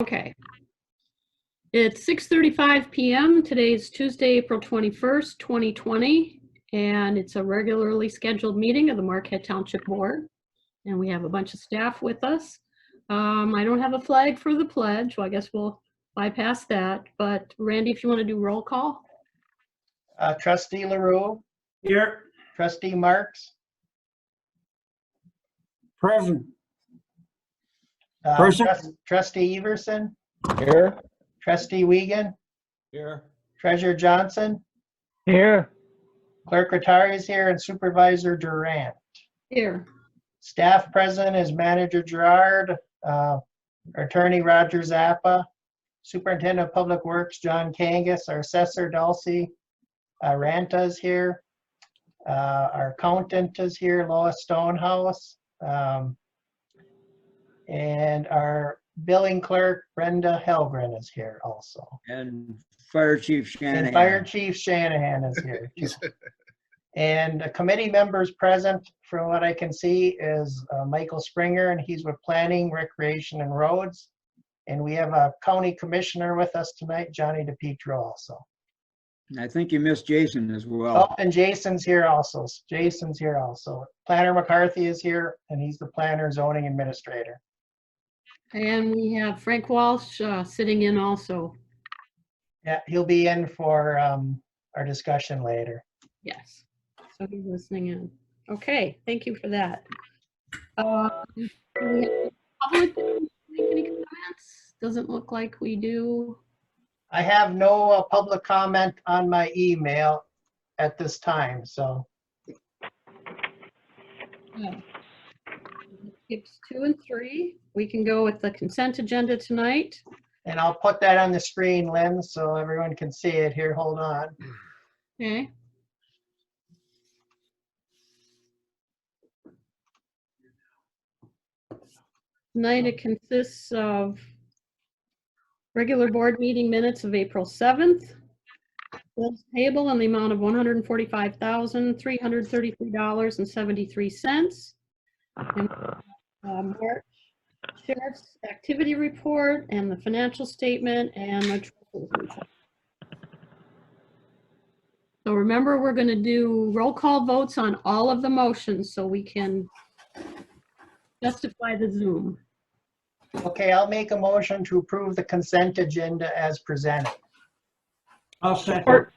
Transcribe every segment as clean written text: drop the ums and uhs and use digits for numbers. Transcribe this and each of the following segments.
Okay. It's 6:35 p.m. Today's Tuesday, April 21st, 2020, and it's a regularly scheduled meeting of the Marquette Township Board, and we have a bunch of staff with us. I don't have a flag for the pledge, so I guess we'll bypass that, but Randy, if you want to do roll call. Trustee LaRue. Here. Trustee Marks. Present. Trustee Everson. Here. Trustee Wiegand. Here. Treasurer Johnson. Here. Clerk Rattari is here, and Supervisor Durant. Here. Staff present is Manager Gerard, Attorney Roger Zappa, Superintendent of Public Works John Kangas, our Assessor Dulcie Ranta is here, our Accountant is here, Lois Stonehouse, and our Billing Clerk Brenda Helgren is here also. And Fire Chief Shanahan. And Fire Chief Shanahan is here too. And the committee members present, from what I can see, is Michael Springer, and he's with Planning, Recreation, and Roads. And we have a county commissioner with us tonight, Johnny DePietro also. I think you missed Jason as well. Oh, and Jason's here also. Jason's here also. Planner McCarthy is here, and he's the planner zoning administrator. And we have Frank Walsh sitting in also. Yeah, he'll be in for our discussion later. Yes. So he's listening in. Okay, thank you for that. Do we have public make any comments? Doesn't look like we do. I have no public comment on my email at this time, so. Yeah. Skips 2 and 3. We can go with the consent agenda tonight. And I'll put that on the screen, Lynn, so everyone can see it here. Hold on. Okay. Tonight it consists of regular board meeting minutes of April 7th, bills payable in the amount of $145,333.73, and March Sheriff's activity report and the financial statement and the treasurer's report. So remember, we're going to do roll call votes on all of the motions so we can justify the Zoom. Okay, I'll make a motion to approve the consent agenda as presented. I'll second.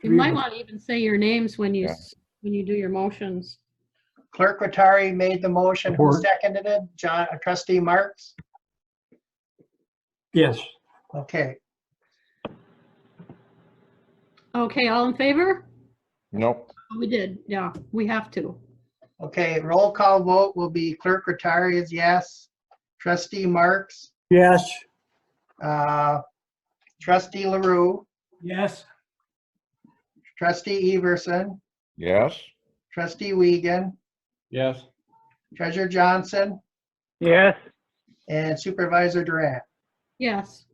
You might want to even say your names when you do your motions. Clerk Rattari made the motion. Who seconded it? Trustee Marks? Yes. Okay. Okay, all in favor? Nope. We did, yeah, we have to. Okay, roll call vote will be Clerk Rattari is yes. Trustee Marks? Yes. Trustee LaRue? Yes. Trustee Everson? Yes. Trustee Wiegand? Yes. Treasurer Johnson? Yes. And Supervisor Durant. Yes.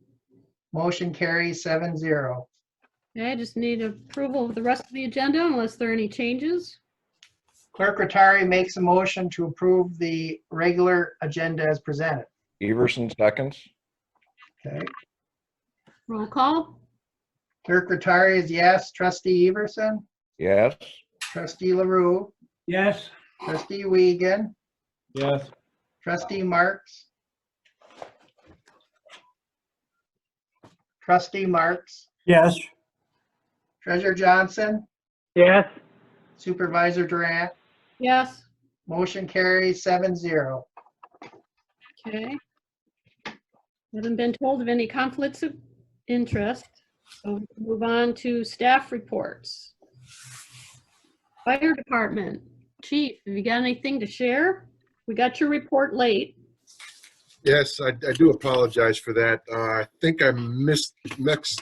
Motion carries 7-0. Okay, I just need approval of the rest of the agenda unless there are any changes. Clerk Rattari makes a motion to approve the regular agenda as presented. Everson seconds. Okay. Roll call? Clerk Rattari is yes. Trustee Everson? Yes. Trustee LaRue? Yes. Trustee Wiegand? Yes. Trustee Marks? Trustee Marks? Yes. Treasurer Johnson? Yes. Supervisor Durant? Yes. Motion carries 7-0. Okay. Haven't been told of any conflicts of interest, so we can move on to staff reports. Fire Department. Chief, have you got anything to share? We got your report late. Yes, I do apologize for that. I think I mixed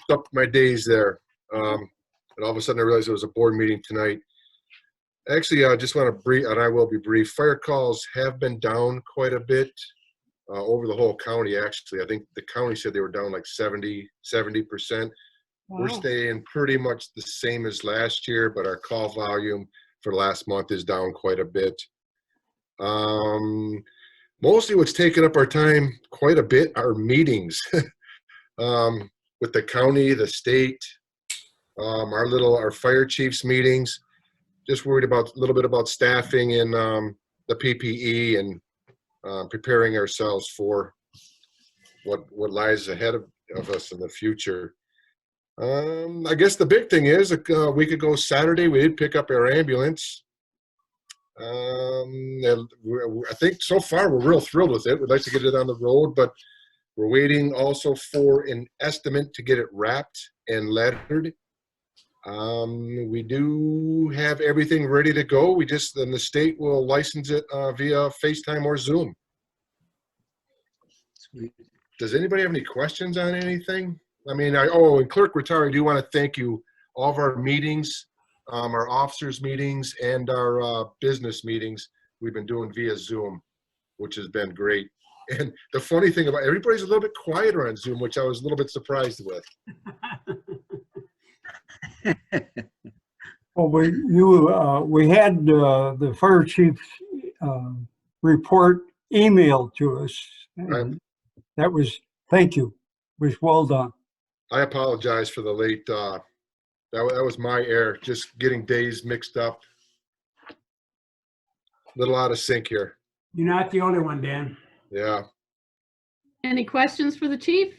up my days there. And all of a sudden I realized it was a board meeting tonight. Actually, I just want to brief, and I will be brief. Fire calls have been down quite a bit over the whole county, actually. I think the county said they were down like 70%. Wow. We're staying pretty much the same as last year, but our call volume for the last month is down quite a bit. Mostly what's taken up our time quite a bit are meetings with the county, the state, our fire chiefs meetings. Just worried about a little bit about staffing and the PPE and preparing ourselves for what lies ahead of us in the future. I guess the big thing is a week ago Saturday we did pick up our ambulance. And I think so far we're real thrilled with it. We'd like to get it on the road, but we're waiting also for an estimate to get it wrapped and lettered. We do have everything ready to go. Then the state will license it via FaceTime or Zoom. Sweet. Does anybody have any questions on anything? I mean, and Clerk Rattari, I do want to thank you. All of our meetings, our officers' meetings, and our business meetings, we've been doing via Zoom, which has been great. And the funny thing about everybody's a little bit quieter on Zoom, which I was a little bit surprised with. Well, we had the fire chief's report emailed to us. And that was, thank you, was well done. I apologize for the late, that was my error, just getting days mixed up. A little out of sync here. You're not the only one, Dan. Yeah. Any questions for the chief?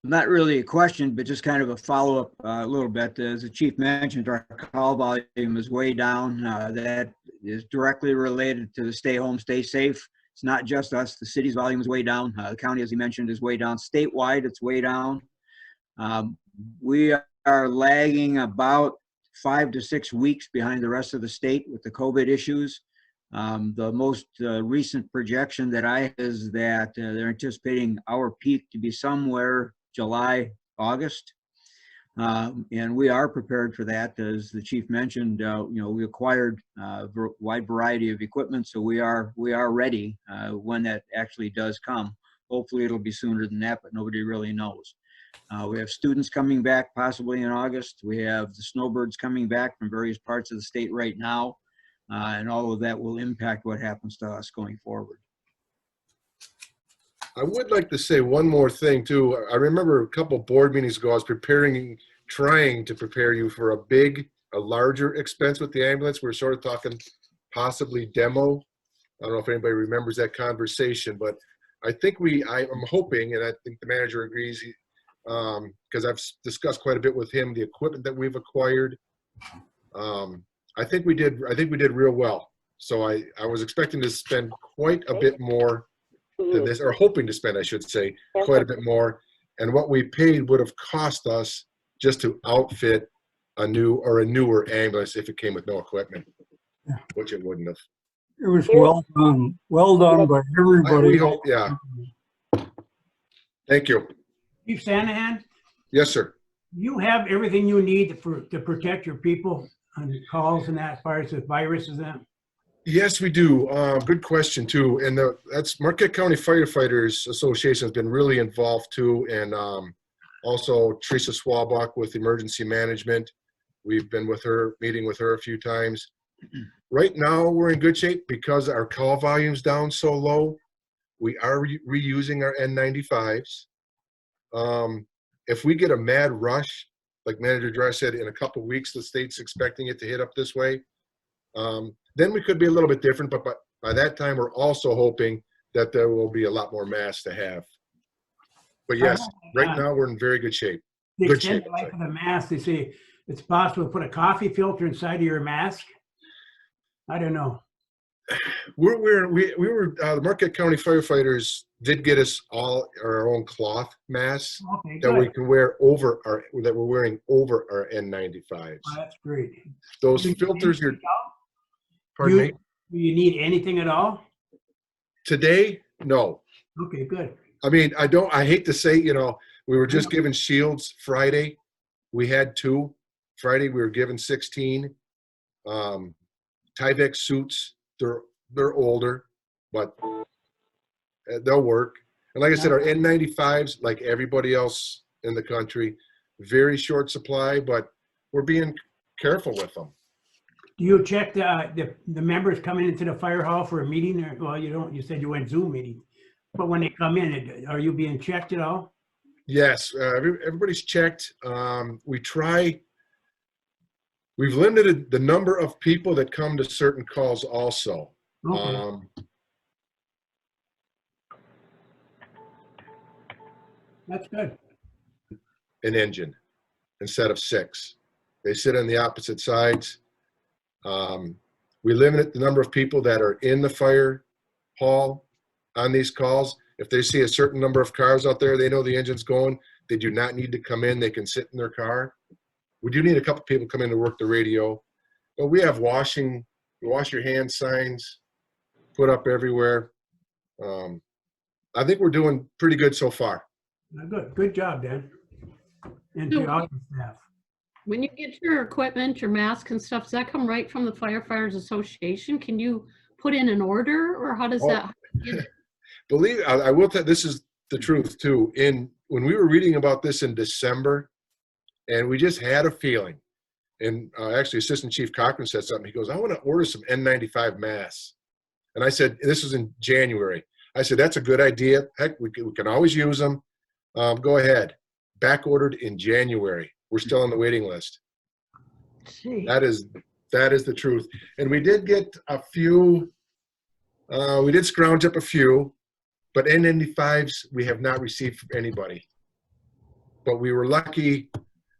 Not really a question, but just kind of a follow-up a little bit. As the chief mentioned, our call volume is way down. That is directly related to the stay home, stay safe. It's not just us. The city's volume is way down. The county, as he mentioned, is way down. Statewide, it's way down. We are lagging about 5 to 6 weeks behind the rest of the state with the COVID issues. The most recent projection that I have is that they're anticipating our peak to be somewhere July, August. And we are prepared for that. As the chief mentioned, we acquired a wide variety of equipment, so we are ready when that actually does come. Hopefully it'll be sooner than that, but nobody really knows. We have students coming back possibly in August. We have the snowbirds coming back from various parts of the state right now, and all of that will impact what happens to us going forward. I would like to say one more thing too. I remember a couple board meetings ago, I was trying to prepare you for a larger expense with the ambulance. We're sort of talking possibly demo. I don't know if anybody remembers that conversation, but I think I'm hoping, and I think the manager agrees, because I've discussed quite a bit with him, the equipment that we've acquired. I think we did real well. So I was expecting to spend quite a bit more than this, or hoping to spend, I should say, quite a bit more. And what we paid would have cost us just to outfit a newer ambulance if it came with no equipment, which it wouldn't have. It was well done by everybody. We hope, yeah. Thank you. Chief Sanahan, Yes, sir. you have everything you need to protect your people on calls and that as far as the virus is that? Yes, we do. Good question too. And that's Marquette County Firefighters Association has been really involved too. And also Teresa Swabach with emergency management. We've been meeting with her a few times. Right now we're in good shape because our call volume's down so low. We are reusing our N95s. If we get a mad rush, like Manager Dry said, in a couple of weeks, the state's expecting it to hit up this way. Then we could be a little bit different, but by that time, we're also hoping that there will be a lot more masks to have. But yes, right now we're in very good shape. The Good extended shape, life of the mask, they say it's possible to put a coffee filter inside of your mask. I don't know. The Marquette County firefighters did get us all our own cloth masks Okay, that we good. can wear that we're wearing over our N95s. Oh, that's great. Those Do you need filters, anything else? pardon me? Do you need anything at all? Today, no. Okay, good. I mean, I hate to say, we were just given shields Friday. We had 2. Friday, we were given 16. Tyvek suits, they're older, but they'll work. And like I said, our N95s, like everybody else in the country, very short supply, but we're being careful with them. Do you check the members coming into the fire hall for a meeting? Or, well, you don't, you said you went Zoom meeting. But when they come in, are you being checked at all? Yes, everybody's checked. We've limited the number of people that come to certain calls also. Okay. That's good. An engine instead of 6. They sit on the opposite sides. We limit the number of people that are in the fire hall on these calls. If they see a certain number of cars out there, they know the engine's going. They do not need to come in. They can sit in their car. We do need a couple people come in to work the radio. But we have wash your hands signs put up everywhere. I think we're doing pretty good so far. Good. Good job, Dan. And to all your staff. When you get your equipment, your masks and stuff, does that come right from the Firefighters Association? Can you put in an order, or how does that? I will tell, this is the truth too. When we were reading about this in December, and we just had a feeling, and actually Assistant Chief Cochran said something. He goes, I want to order some N95 masks. And I said, this was in January. I said, that's a good idea. Heck, we can always use them. Go ahead. Back ordered in January. We're still on the waiting list. Gee. That is the truth. And we did get a few, we did scrounge up a few, but N95s we have not received from anybody. But we were lucky.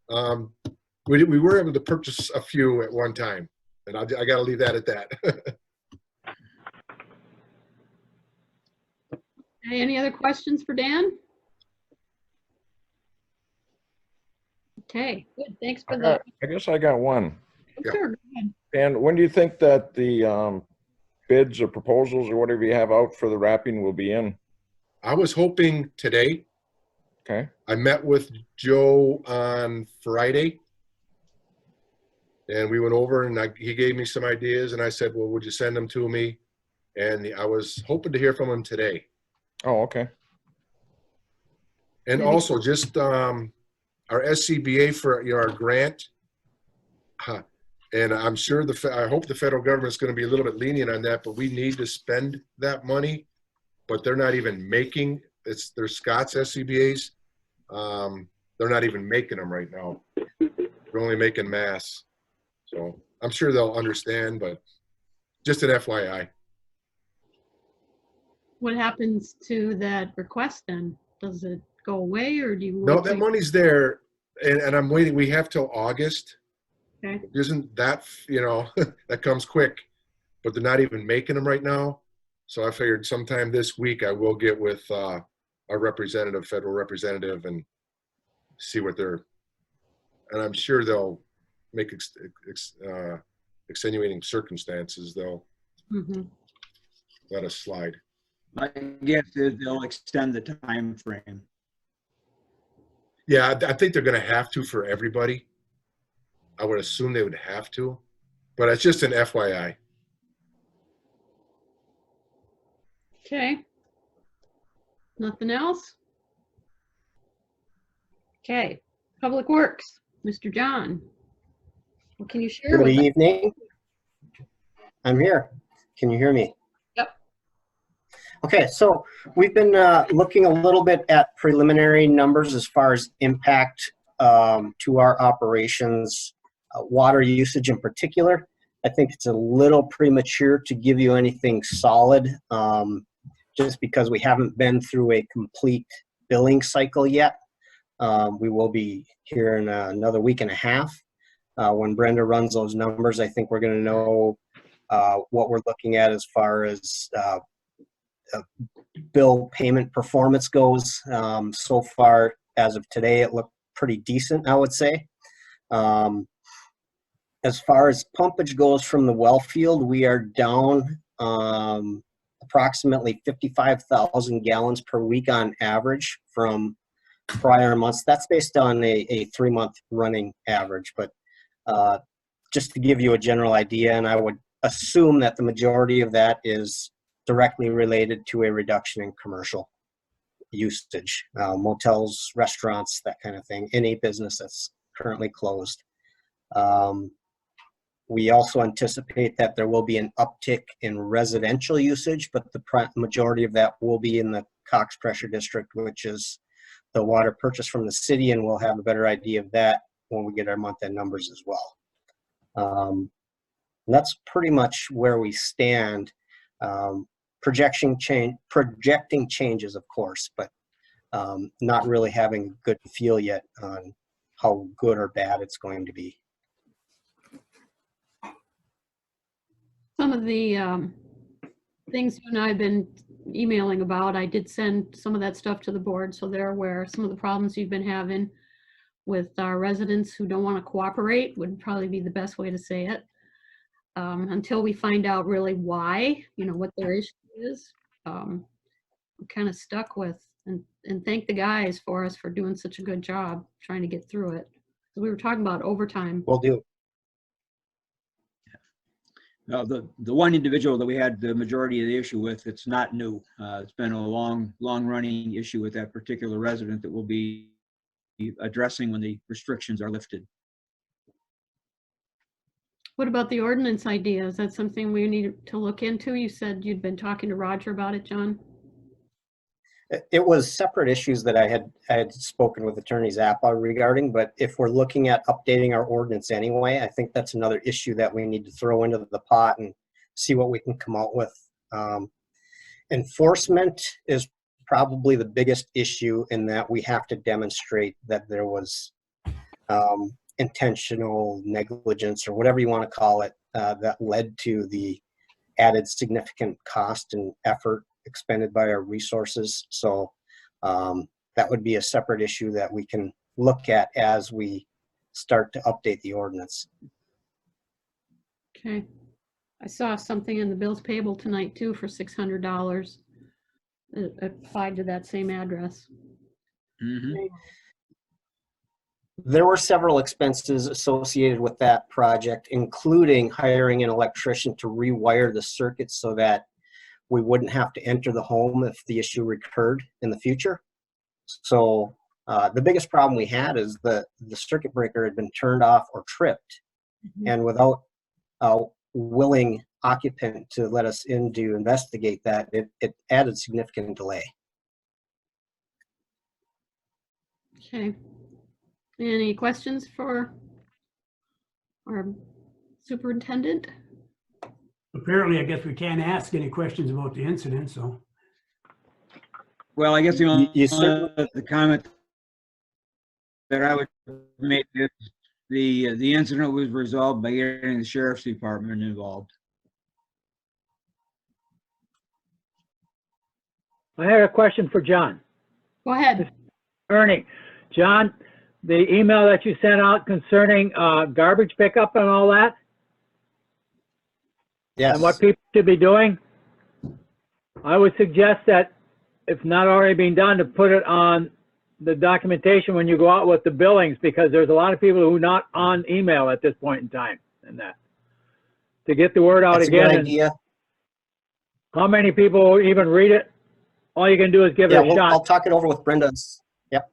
We were able to purchase a few at one time. And I got to leave that at that. Any other questions for Dan? Okay, good. Thanks for the. I guess I got one. Yeah. Sure, go ahead. And when do you think that the bids or proposals or whatever you have out for the wrapping will be in? I was hoping today. Okay. I met with Joe on Friday, and we went over, and he gave me some ideas, and I said, well, would you send them to me? And I was hoping to hear from him today. Oh, okay. And also just our SCBA for our grant. And I'm sure I hope the federal government's going to be a little bit lenient on that, but we need to spend that money, but they're not even making, they're Scott's SCBAs. They're not even making them right now. They're only making mass. So I'm sure they'll understand, but just an FYI. What happens to that request then? Does it go away, or do you? No, that money's there, and I'm waiting. We have till August. Okay. Isn't that, that comes quick, but they're not even making them right now. So I figured sometime this week I will get with our representative, federal representative, and see what and I'm sure they'll make extenuating circumstances. They'll let us slide. My guess is they'll extend the time frame. Yeah, I think they're going to have to for everybody. I would assume they would have to, but it's just an FYI. Okay. Nothing else? Okay. Public Works, Mr. John. What can you share Good with us? evening. I'm here. Can you hear me? Yep. Okay, so we've been looking a little bit at preliminary numbers as far as impact to our operations, water usage in particular. I think it's a little premature to give you anything solid just because we haven't been through a complete billing cycle yet. We will be here in another week and a half. When Brenda runs those numbers, I think we're going to know what we're looking at as far as bill payment performance goes. So far, as of today, it looked pretty decent, I would say. As far as pumpage goes from the well field, we are down approximately 55,000 gallons per week on average from prior months. That's based on a 3-month running average, but just to give you a general idea, and I would assume that the majority of that is directly related to a reduction in commercial usage, motels, restaurants, that kind of thing, any business that's currently closed. We also anticipate that there will be an uptick in residential usage, but the majority of that will be in the Cox Pressure District, which is the water purchased from the city, and we'll have a better idea of that when we get our month-end numbers as well. And that's pretty much where we stand. Projecting changes, of course, but not really having a good feel yet on how good or bad it's going to be. Some of the things you and I have been emailing about, I did send some of that stuff to the board, so they're aware. Some of the problems you've been having with our residents who don't want to cooperate would probably be the best way to say it. Until we find out really why, what their issue is, I'm kind of stuck with, and thank the guys for us for doing such a good job trying to get through it. We were talking about overtime. Will do. The one individual that we had the majority of the issue with, it's not new. It's been a long running issue with that particular resident that we'll be addressing when the restrictions are lifted. What about the ordinance idea? Is that something we need to look into? You said you'd been talking to Roger about it, John. It was separate issues that I had spoken with Attorney Zappa regarding, but if we're looking at updating our ordinance anyway, I think that's another issue that we need to throw into the pot and see what we can come out with. Enforcement is probably the biggest issue in that we have to demonstrate that there was intentional negligence or whatever you want to call it that led to the added significant cost and effort expended by our resources. So that would be a separate issue that we can look at as we start to update the ordinance. Okay. I saw something in the bills payable tonight too for $600 applied to that same address. Mm-hmm. There were several expenses associated with that project, including hiring an electrician to rewire the circuit so that we wouldn't have to enter the home if the issue recurred in the future. So the biggest problem we had is the circuit breaker had been turned off or tripped, and without a willing occupant to let us in to investigate that, it added significant delay. Okay. Any questions for our superintendent? Apparently, I guess we can't ask any questions about the incident, so. Well, I guess the only certainly- the comment that I would make is the incident was resolved by getting the sheriff's department involved. I had a question for John. Go ahead. Ernie, John, the email that you sent out concerning garbage pickup and all that, Yes. and what people should be doing, I would suggest that, if not already being done, to put it on the documentation when you go out with the billings, because there's a lot of people who are not on email at this point in time, and that, to get the word out That's a again. good And idea. how many people even read it? All you can do is give Yeah, it a shot. I'll talk it over with Brenda. Yep.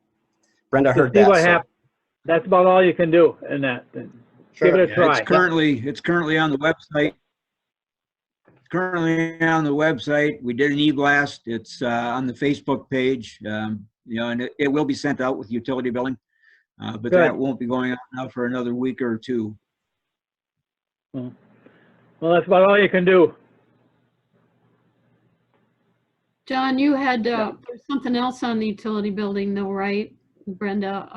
Brenda to heard see that. what so- happens. That's about all you can do in that. Sure. Give it a Yeah, try. It's currently on the website. Currently on the website. We did an e-blast. It's on the Facebook page. And it will be sent out with utility billing, but Good. that won't be going out now for another week or two. Well, that's about all you can do. John, you had there's something else on the utility building though, right, Brenda?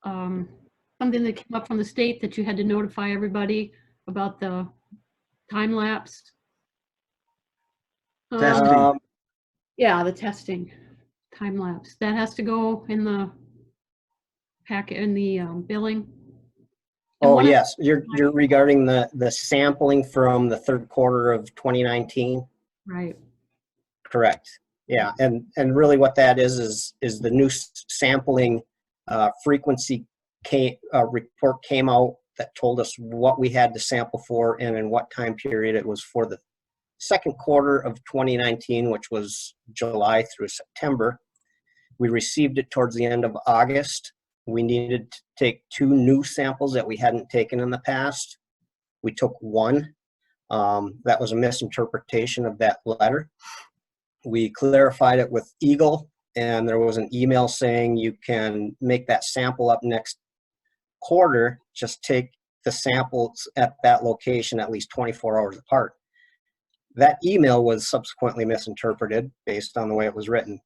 Something that came up from the state that you had to notify everybody about the time lapse. Testing. Yeah, the testing time lapse. That has to go in the packet, in the billing. And Oh, one of- yes. You're regarding the sampling from the third quarter of 2019? Right. Correct. Yeah, and really what that is the new sampling frequency report came out that told us what we had to sample for and in what time period. It was for the second quarter of 2019, which was July through September. We received it towards the end of August. We needed to take 2 new samples that we hadn't taken in the past. We took 1. That was a misinterpretation of that letter. We clarified it with Eagle, and there was an email saying you can make that sample up next quarter. Just take the samples at that location at least 24 hours apart. That email was subsequently misinterpreted based on the way it was written.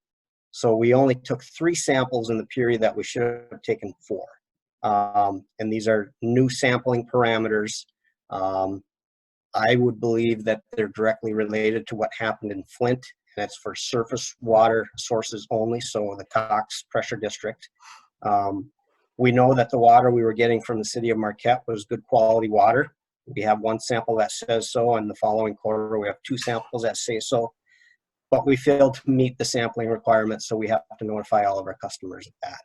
So we only took 3 samples in the period that we should have taken 4. And these are new sampling parameters. I would believe that they're directly related to what happened in Flint, and it's for surface water sources only, so the Cox Pressure District. We know that the water we were getting from the city of Marquette was good quality water. We have 1 sample that says so, and the following quarter we have 2 samples that say so. But we failed to meet the sampling requirements, so we have to notify all of our customers of that.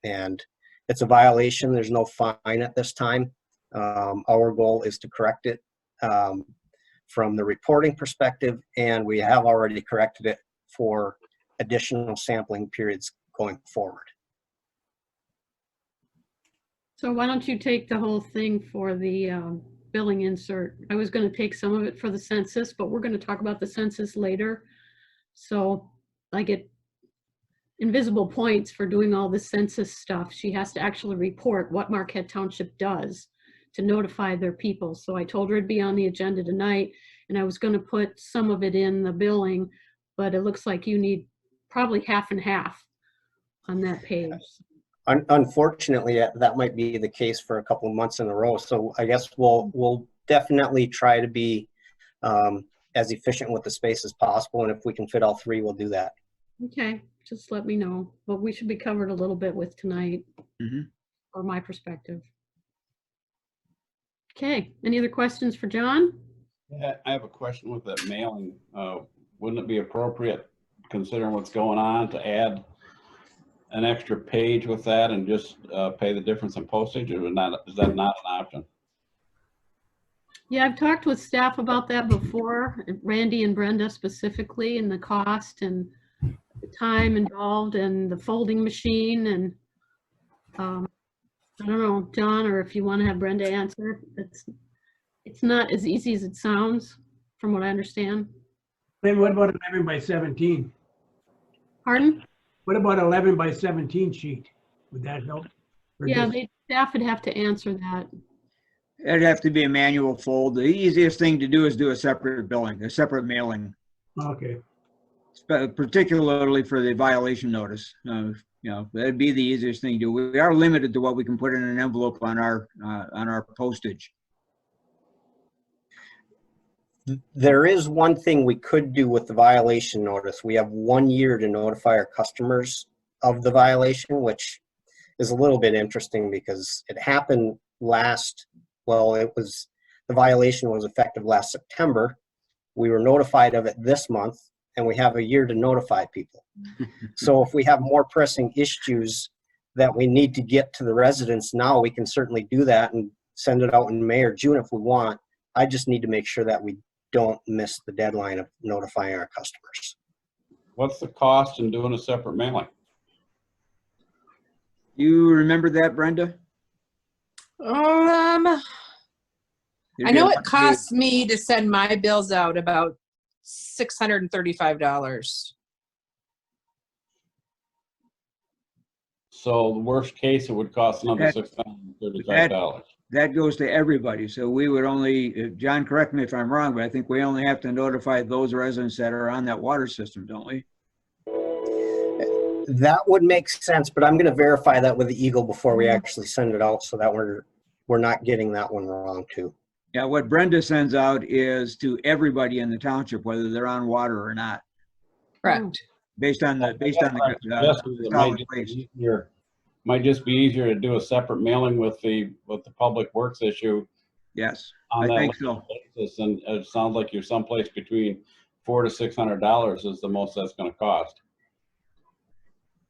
And it's a violation. There's no fine at this time. Our goal is to correct it from the reporting perspective, and we have already corrected it for additional sampling periods going forward. So why don't you take the whole thing for the billing insert? I was going to take some of it for the census, but we're going to talk about the census later. So I get invisible points for doing all the census stuff. She has to actually report what Marquette Township does to notify their people. So I told her it'd be on the agenda tonight, and I was going to put some of it in the billing, but it looks like you need probably half and half on that page. Unfortunately, that might be the case for a couple of months in a row. So I guess we'll definitely try to be as efficient with the space as possible. And if we can fit all 3, we'll do that. Okay, just let me know. But we should be covered a little bit with tonight, or my perspective. Okay, any other questions for John? Yeah, I have a question with that mailing. Wouldn't it be appropriate, considering what's going on, to add an extra page with that and just pay the difference in postage, or not? Is that not an option? Yeah, I've talked with staff about that before, Randy and Brenda specifically, and the cost and the time involved and the folding machine. And I don't know, John, or if you want to have Brenda answer, it's not as easy as it sounds, from what I understand. Then what about 11 by 17? Pardon? What about 11 by 17 sheet? Would that help? Or Yeah, just- staff would have to answer that. It'd have to be a manual fold. The easiest thing to do is do a separate billing, a separate mailing, Okay. particularly for the violation notice. You know, that'd be the easiest thing to do. We are limited to what we can put in an envelope on our postage. There is one thing we could do with the violation notice. We have 1 year to notify our customers of the violation, which is a little bit interesting because it happened the violation was effective last September. We were notified of it this month, and we have a year to notify people. So if we have more pressing issues that we need to get to the residents now, we can certainly do that and send it out in May or June if we want. I just need to make sure that we don't miss the deadline of notifying our customers. What's the cost in doing a separate mailing? You remember that, Brenda? I know it costs me to send my bills out about $635. So the worst case, it would cost another $635. That goes to everybody. So we would only, John, correct me if I'm wrong, but I think we only have to notify those residents that are on that water system, don't we? That would make sense, but I'm going to verify that with the Eagle before we actually send it out so that we're not getting that one wrong too. Yeah, what Brenda sends out is to everybody in the township, whether they're on water or not. Correct. Based on the Might just be easier to do a separate mailing with the public works issue. Yes, on I that think so. basis, and it sounds like you're someplace between $400 to $600 is the most that's going to cost.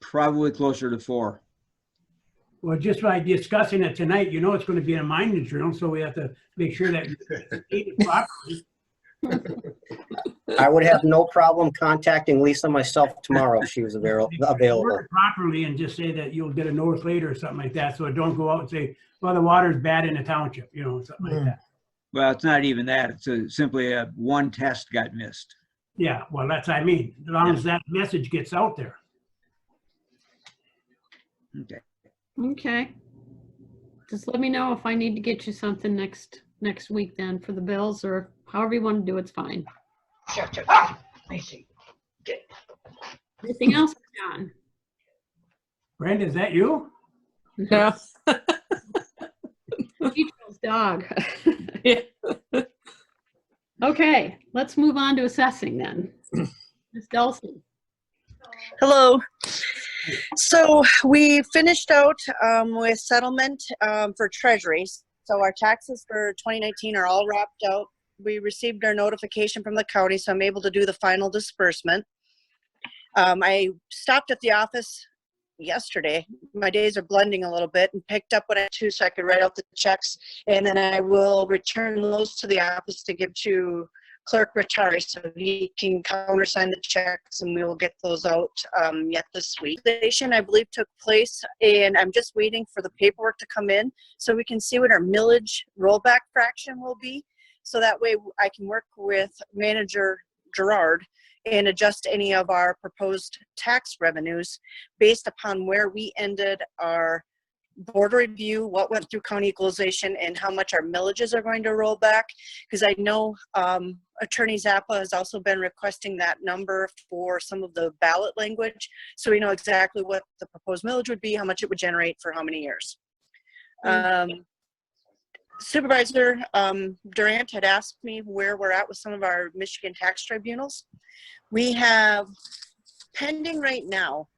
Probably closer to 4. Well, just by discussing it tonight, you know it's going to be in a mining journal, so we have to make sure that we eat it properly. I would have no problem contacting Lisa myself tomorrow if she was available. Word it properly and just say that you'll get a notice later or something like that. So don't go out and say, well, the water's bad in the township, you know, something like that. Well, it's not even that. It's simply one test got missed. Yeah, well, that's, I mean, as long as that message gets out there. Okay. Okay. Just let me know if I need to get you something next week then for the bills, or however you want to do it's fine. Anything else, John? Brenda, is that you? No. Petrel's dog. Yeah. Okay, let's move on to assessing then. Ms. Delsey. Hello. So we finished out with settlement for treasuries. So our taxes for 2019 are all wrapped out. We received our notification from the county, so I'm able to do the final disbursement. I stopped at the office yesterday. My days are blending a little bit, and picked up what I had to so I could write out the checks, and then I will return those to the office to give to Clerk Rattari so he can countersign the checks, and we will get those out yet this week. The station, I believe, took place, and I'm just waiting for the paperwork to come in so we can see what our millage rollback fraction will be. So that way I can work with Manager Gerard and adjust any of our proposed tax revenues based upon where we ended our board review, what went through county equalization, and how much our millages are going to roll back. Because I know Attorney Zappa has also been requesting that number for some of the ballot language. So we know exactly what the proposed millage would be, how much it would generate for how many years. Supervisor Durant had asked me where we're at with some of our Michigan tax tribunals. We have pending right now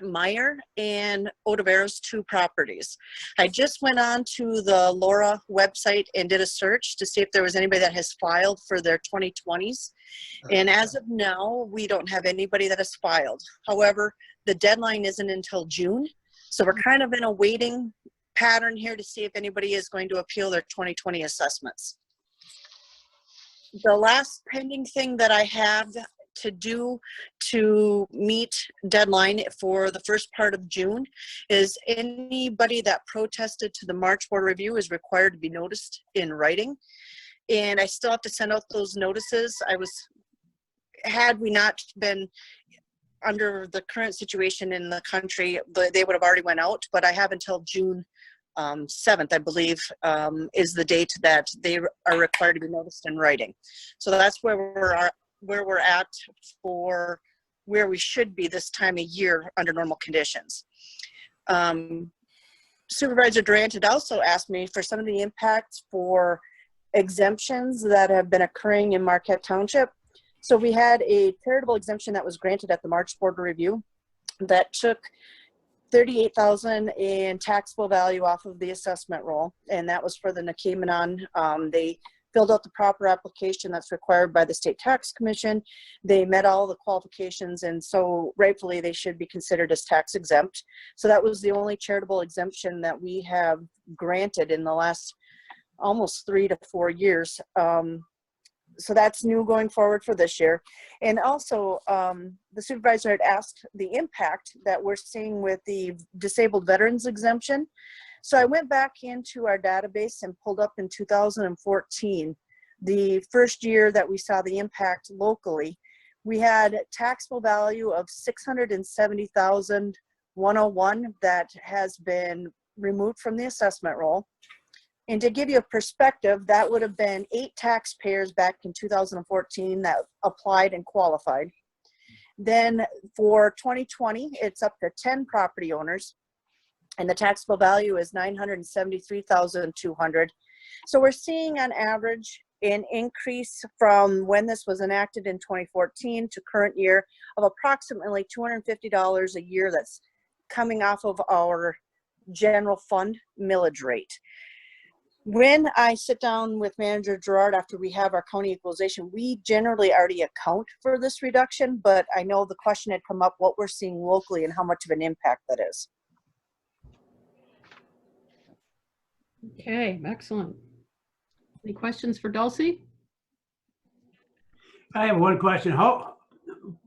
Meyer and Odavero's 2 properties. I just went on to the Laura website and did a search to see if there was anybody that has filed for their 2020s. And as of now, we don't have anybody that has filed. However, the deadline isn't until June. So we're kind of in a waiting pattern here to see if anybody is going to appeal their 2020 assessments. The last pending thing that I have to do to meet deadline for the first part of June is anybody that protested to the March board review is required to be noticed in writing. And I still have to send out those notices. Had we not been under the current situation in the country, they would have already went out, but I have until June 7th, I believe, is the date that they are required to be noticed in writing. So that's where we're at for where we should be this time of year under normal conditions. Supervisor Durant had also asked me for some of the impacts for exemptions that have been occurring in Marquette Township. So we had a charitable exemption that was granted at the March board review that took $38,000 in taxable value off of the assessment roll, and that was for the Nakemanon. They filled out the proper application that's required by the State Tax Commission. They met all the qualifications, and so rightfully they should be considered as tax exempt. So that was the only charitable exemption that we have granted in the last almost 3 to 4 years. So that's new going forward for this year. And also the supervisor had asked the impact that we're seeing with the disabled veterans exemption. So I went back into our database and pulled up in 2014, the first year that we saw the impact locally. We had taxable value of $670,101 that has been removed from the assessment roll. And to give you a perspective, that would have been 8 taxpayers back in 2014 that applied and qualified. Then for 2020, it's up to 10 property owners, and the taxable value is $973,200. So we're seeing on average an increase from when this was enacted in 2014 to current year of approximately $250 a year that's coming off of our general fund millage rate. When I sit down with Manager Gerard after we have our county equalization, we generally already account for this reduction, but I know the question had come up what we're seeing locally and how much of an impact that is. Okay, excellent. Any questions for Dulcie? I have one question. How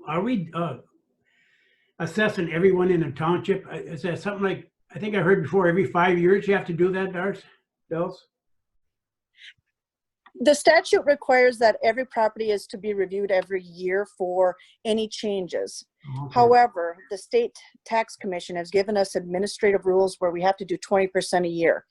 are we assessing everyone in the township? Is that something like, I think I heard before, every 5 years you have to do that, Dels? The statute requires that every property is to be reviewed every year for any changes. Okay. However, the state tax commission has given us administrative rules where we have to do 20% a year.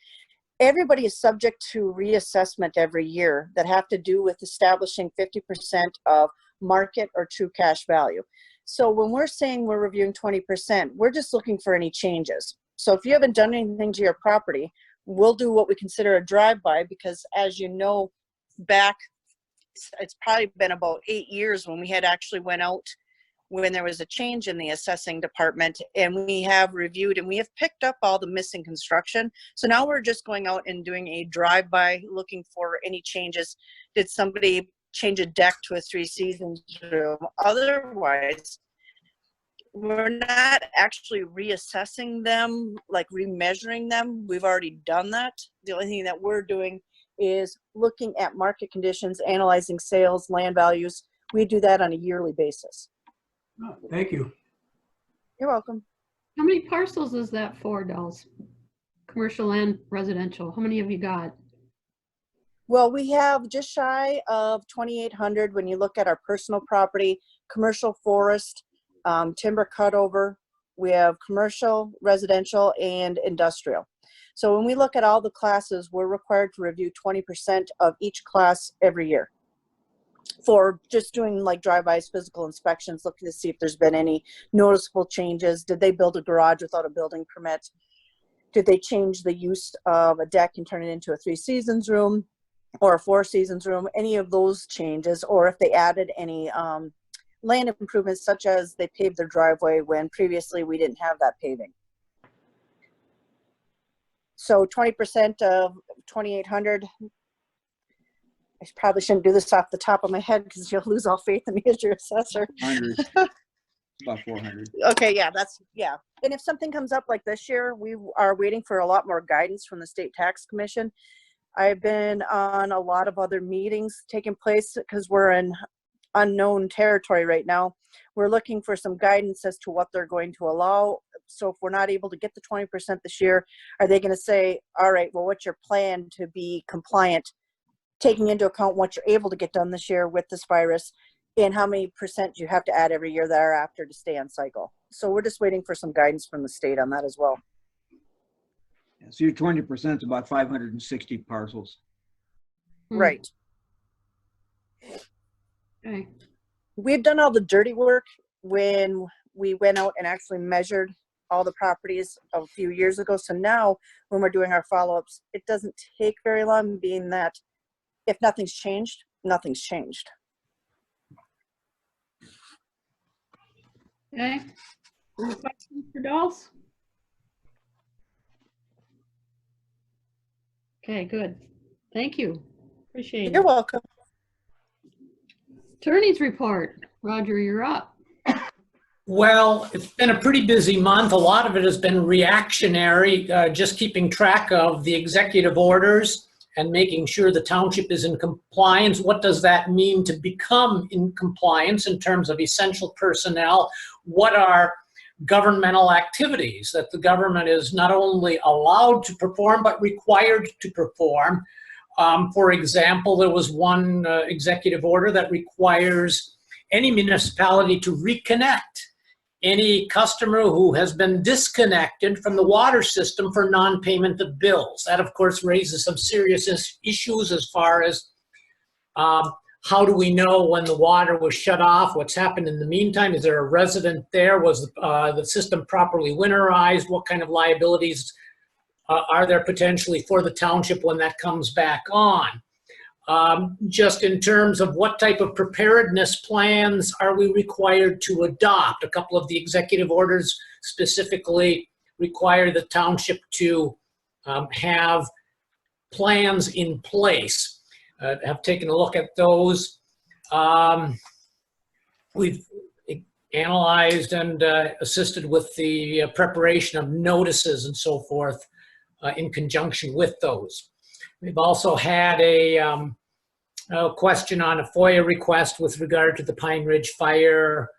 Everybody is subject to reassessment every year that have to do with establishing 50% of market or true cash value. So when we're saying we're reviewing 20%, we're just looking for any changes. So if you haven't done anything to your property, we'll do what we consider a drive-by, because as you know, back, it's probably been about 8 years when we had actually went out when there was a change in the assessing department, and we have reviewed and we have picked up all the missing construction. So now we're just going out and doing a drive-by, looking for any changes. Did somebody change a deck to a 3 seasons room? Otherwise, we're not actually reassessing them, like remeasuring them. We've already done that. The only thing that we're doing is looking at market conditions, analyzing sales, land values. We do that on a yearly basis. Oh, thank you. You're welcome. How many parcels is that for, Dolls? Commercial and residential? How many have you got? Well, we have just shy of 2,800 when you look at our personal property, commercial forest, timber cutover. We have commercial, residential, and industrial. So when we look at all the classes, we're required to review 20% of each class every year for just doing like drive-bys, physical inspections, looking to see if there's been any noticeable changes. Did they build a garage without a building permit? Did they change the use of a deck and turn it into a 3 seasons room or a 4 seasons room? Any of those changes, or if they added any land improvements, such as they paved their driveway when previously we didn't have that paving. So 20% of 2,800. I probably shouldn't do this off the top of my head because you'll lose all faith in me as your assessor. 100, about 400. Okay, yeah, yeah. And if something comes up like this year, we are waiting for a lot more guidance from the state tax commission. I've been on a lot of other meetings taking place because we're in unknown territory right now. We're looking for some guidance as to what they're going to allow. So if we're not able to get the 20% this year, are they going to say, all right, well, what's your plan to be compliant, taking into account what you're able to get done this year with this virus, and how many percent you have to add every year thereafter to stay on cycle. So we're just waiting for some guidance from the state on that as well. Yeah, so your 20% is about 560 parcels. Right. Okay. We've done all the dirty work when we went out and actually measured all the properties a few years ago. So now when we're doing our follow-ups, it doesn't take very long, being that if nothing's changed, nothing's changed. Okay. Any questions for Dolls? Okay, good. Thank you. Appreciate it. You're welcome. Attorney's report. Roger, you're up. Well, it's been a pretty busy month. A lot of it has been reactionary, just keeping track of the executive orders and making sure the township is in compliance. What does that mean to become in compliance in terms of essential personnel? What are governmental activities that the government is not only allowed to perform, but required to perform? For example, there was one executive order that requires any municipality to reconnect any customer who has been disconnected from the water system for non-payment of bills. That, of course, raises some serious issues as far as how do we know when the water was shut off, what's happened in the meantime, is there a resident there, was the system properly winterized, what kind of liabilities are there potentially for the township when that comes back on? Just in terms of what type of preparedness plans are we required to adopt? A couple of the executive orders specifically require the township to have plans in place. Have taken a look at those. We've analyzed and assisted with the preparation of notices and so forth in conjunction with those. We've also had a question on a FOIA request with regard to the Pine Ridge Fire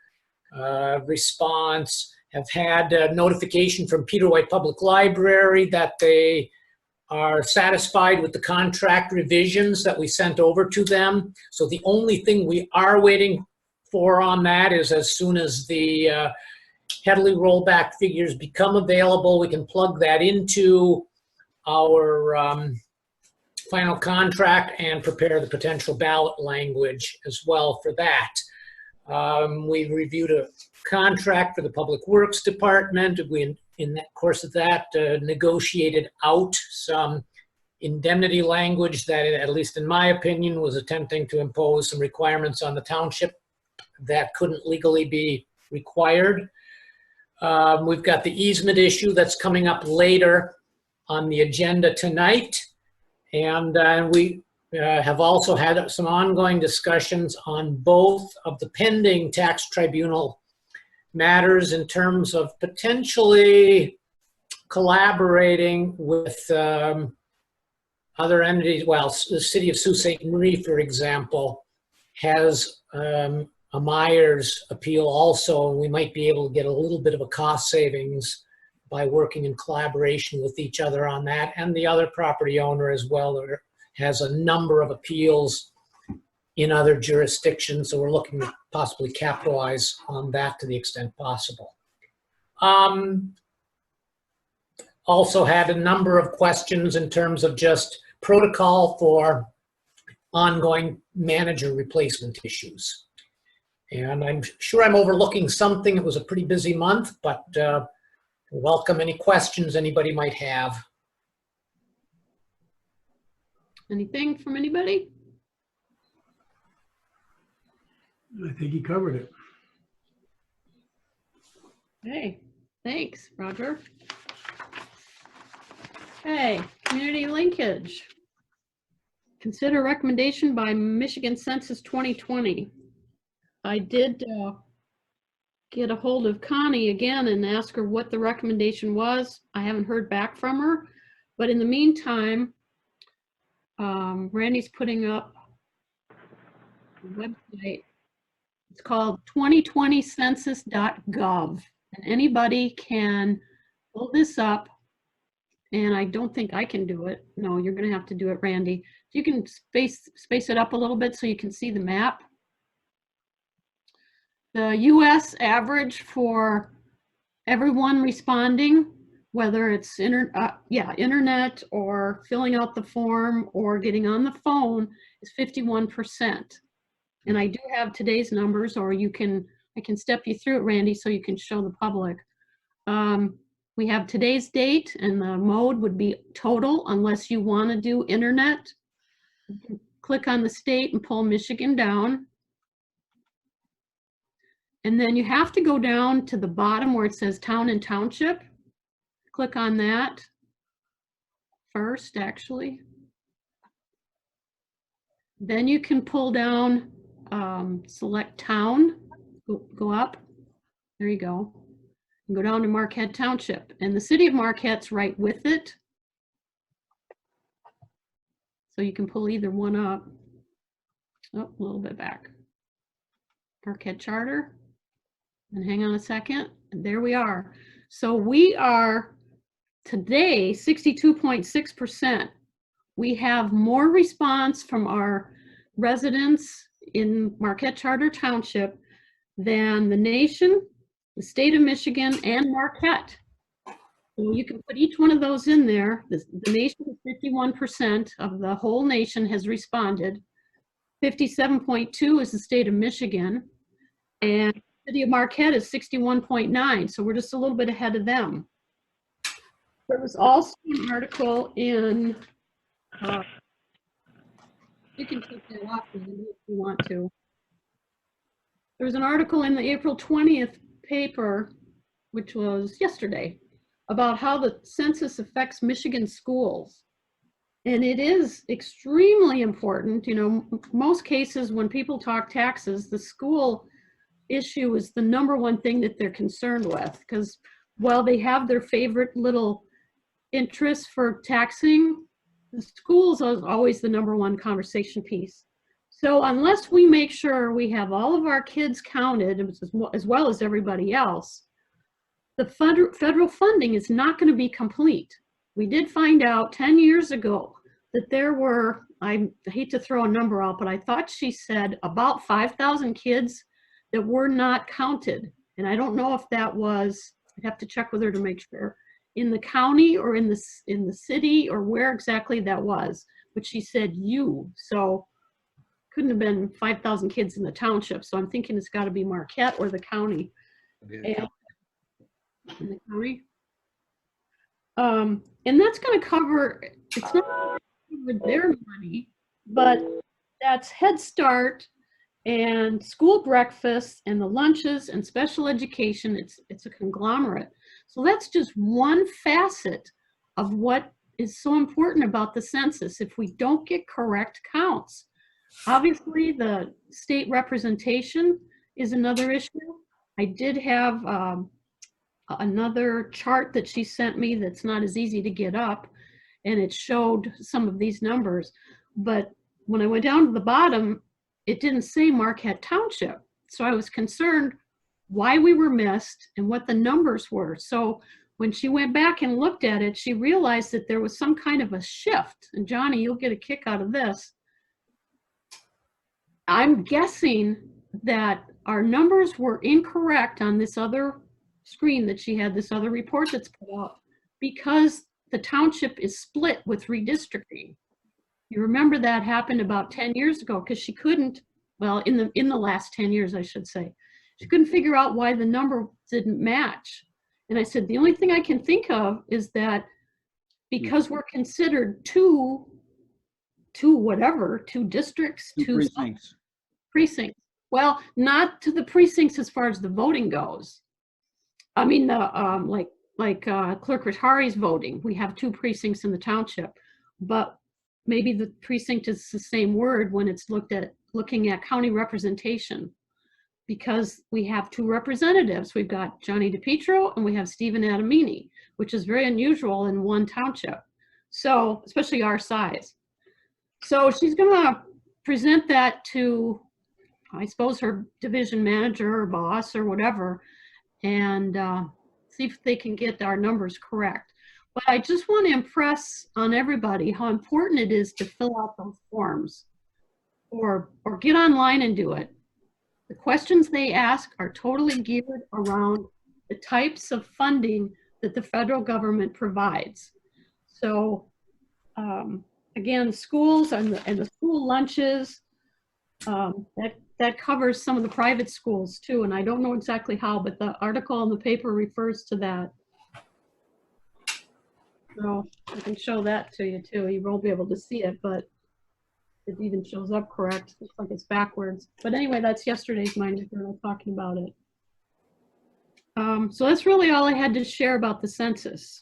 response. Have had a notification from Peter White Public Library that they are satisfied with the contract revisions that we sent over to them. So the only thing we are waiting for on that is as soon as the Headley rollback figures become available, we can plug that into our final contract and prepare the potential ballot language as well for that. We reviewed a contract for the Public Works Department. We, in the course of that, negotiated out some indemnity language that, at least in my opinion, was attempting to impose some requirements on the township that couldn't legally be required. We've got the easement issue that's coming up later on the agenda tonight. And we have also had some ongoing discussions on both of the pending tax tribunal matters in terms of potentially collaborating with other entities. Well, the city of Sault Ste. Marie, for example, has a Myers appeal also, and we might be able to get a little bit of a cost savings by working in collaboration with each other on that, and the other property owner as well that has a number of appeals in other jurisdictions. So we're looking to possibly capitalize on that to the extent possible. Also had a number of questions in terms of just protocol for ongoing manager replacement issues. And I'm sure I'm overlooking something. It was a pretty busy month, but welcome any questions anybody might have. Anything from anybody? I think he covered it. Okay, thanks, Roger. Okay, community linkage. Consider recommendation by Michigan Census 2020. I did get a hold of Connie again and ask her what the recommendation was. I haven't heard back from her, but in the meantime, Randy's putting up a website. It's called 2020census.gov, and anybody can pull this up. And I don't think I can do it. No, you're going to have to do it, Randy. You can space it up a little bit so you can see the map. The U.S. average for everyone responding, whether it's internet or filling out the form or getting on the phone, is 51%. And I do have today's numbers, or I can step you through it, Randy, so you can show the public. We have today's date, and the mode would be total unless you want to do internet. You can click on the state and pull Michigan down. And then you have to go down to the bottom where it says town and township. Click on that first, actually. Then you can pull down, select town, go up. There you go. And go down to Marquette Township. And the city of Marquette's right with it. So you can pull either one up. Oh, a little bit back. Marquette Charter. And hang on a second. And there we are. So we are today 62.6%. We have more response from our residents in Marquette Charter Township than the nation, the state of Michigan, and Marquette. So you can put each one of those in there. The nation, 51% of the whole nation has responded. 57.2 is the state of Michigan, and the city of Marquette is 61.9. So we're just a little bit ahead of them. There was also an article in, you can take that off if you want to. There was an article in the April 20th paper, which was yesterday, about how the census affects Michigan schools. And it is extremely important. You know, most cases when people talk taxes, the school issue is the #1 thing that they're concerned with, because while they have their favorite little interests for taxing, the schools are always the #1 conversation piece. So unless we make sure we have all of our kids counted as well as everybody else, the federal funding is not going to be complete. We did find out 10 years ago that there were, I hate to throw a number out, but I thought she said about 5,000 kids that were not counted. And I don't know if that was, I'd have to check with her to make sure, in the county or in the city or where exactly that was. But she said so couldn't have been 5,000 kids in the township. So I'm thinking it's got to be Marquette or the county. And, in the county. And that's going to cover, it's not with their money, but that's Head Start and school breakfast and the lunches and special education. It's a conglomerate. So that's just one facet of what is so important about the census. If we don't get correct counts, obviously the state representation is another issue. I did have another chart that she sent me that's not as easy to get up, and it showed some of these numbers. But when I went down to the bottom, it didn't say Marquette Township. So I was concerned why we were missed and what the numbers were. So when she went back and looked at it, she realized that there was some kind of a shift. And Johnny, you'll get a kick out of this. I'm guessing that our numbers were incorrect on this other screen that she had, this other report that's put out, because the township is split with redistricting. You remember that happened about 10 years ago because she couldn't, well, in the last 10 years, I should say, she couldn't figure out why the number didn't match. And I said, the only thing I can think of is that because we're considered two districts, two precincts. Well, not to the precincts as far as the voting goes. I mean, like Clerk Rattari's voting, we have 2 precincts in the township, but maybe the precinct is the same word when it's looking at county representation, because we have 2 representatives. We've got Johnny DePietro and we have Stephen Adamini, which is very unusual in one township. So, especially our size. So she's gonna present that to, I suppose, her division manager or boss or whatever, and see if they can get our numbers correct. But I just want to impress on everybody how important it is to fill out those forms or get online and do it. The questions they ask are totally geared around the types of funding that the federal government provides. So again, schools and the school lunches, that covers some of the private schools too, and I don't know exactly how, but the article in the paper refers to that. So I can show that to you too. You won't be able to see it, but it even shows up correct. Looks like it's backwards. But anyway, that's yesterday's Mining Journal talking about it. So that's really all I had to share about the census.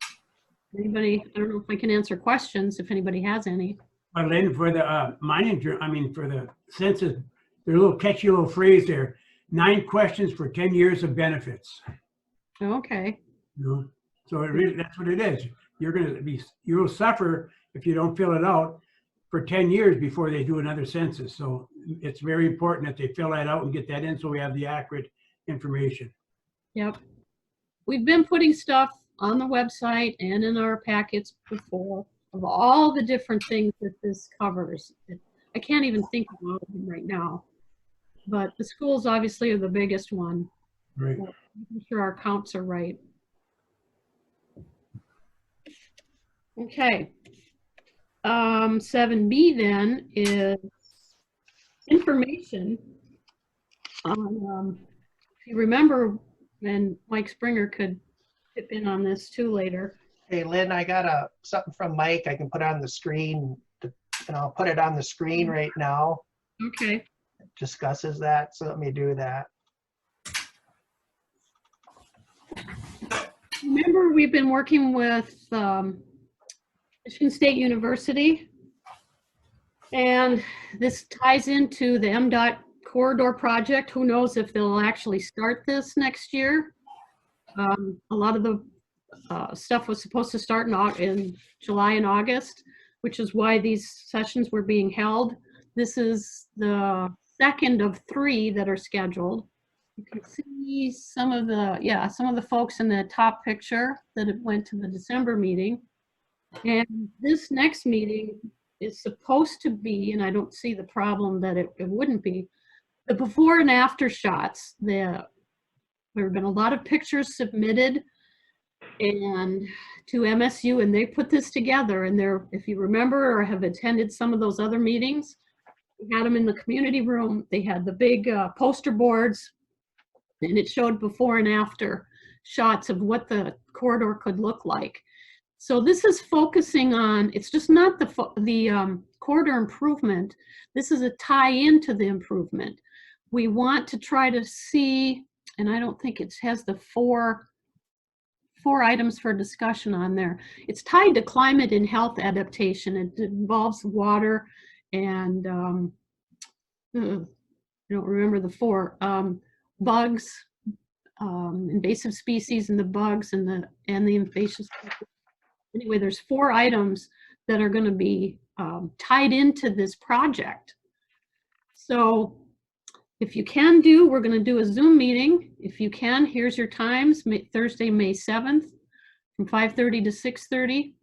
Anybody, I don't know if I can answer questions if anybody has any. Well, then for the for the census, there's a little catchy little phrase there: 9 questions for 10 years of benefits. Okay. You know? So it really, that's what it is. You'll suffer if you don't fill it out for 10 years before they do another census. So it's very important that they fill that out and get that in so we have the accurate information. Yep. We've been putting stuff on the website and in our packets before of all the different things that this covers. I can't even think of all of them right now, but the schools obviously are the biggest one. Right. Making sure our counts are right. Okay. 7B then is information on, if you remember, and Mike Springer could chip in on this too later. Hey, Lynn, I got something from Mike I can put on the screen, and I'll put it on the screen right now. Okay. It discusses that, so let me do that. Remember, we've been working with Michigan State University, and this ties into the MDOT corridor project. Who knows if they'll actually start this next year. A lot of the stuff was supposed to start in July and August, which is why these sessions were being held. This is the second of 3 that are scheduled. You can see some of the folks in the top picture that went to the December meeting. And this next meeting is supposed to be, and I don't see the problem that it wouldn't be, the before and after shots. There have been a lot of pictures submitted and to MSU, and they put this together. And if you remember or have attended some of those other meetings, we had them in the community room. They had the big poster boards, and it showed before and after shots of what the corridor could look like. So this is focusing on, it's just not the corridor improvement. This is a tie-in to the improvement. We want to try to see, and I don't think it has the four items for discussion on there. It's tied to climate and health adaptation. It involves water and I don't remember the 4 bugs, invasive species, and the bugs and the invasive species. Anyway, there's 4 items that are going to be tied into this project. So if you can we're going to do a Zoom meeting. If you can, here's your times: Thursday, May 7th from 5:30 to 6:30.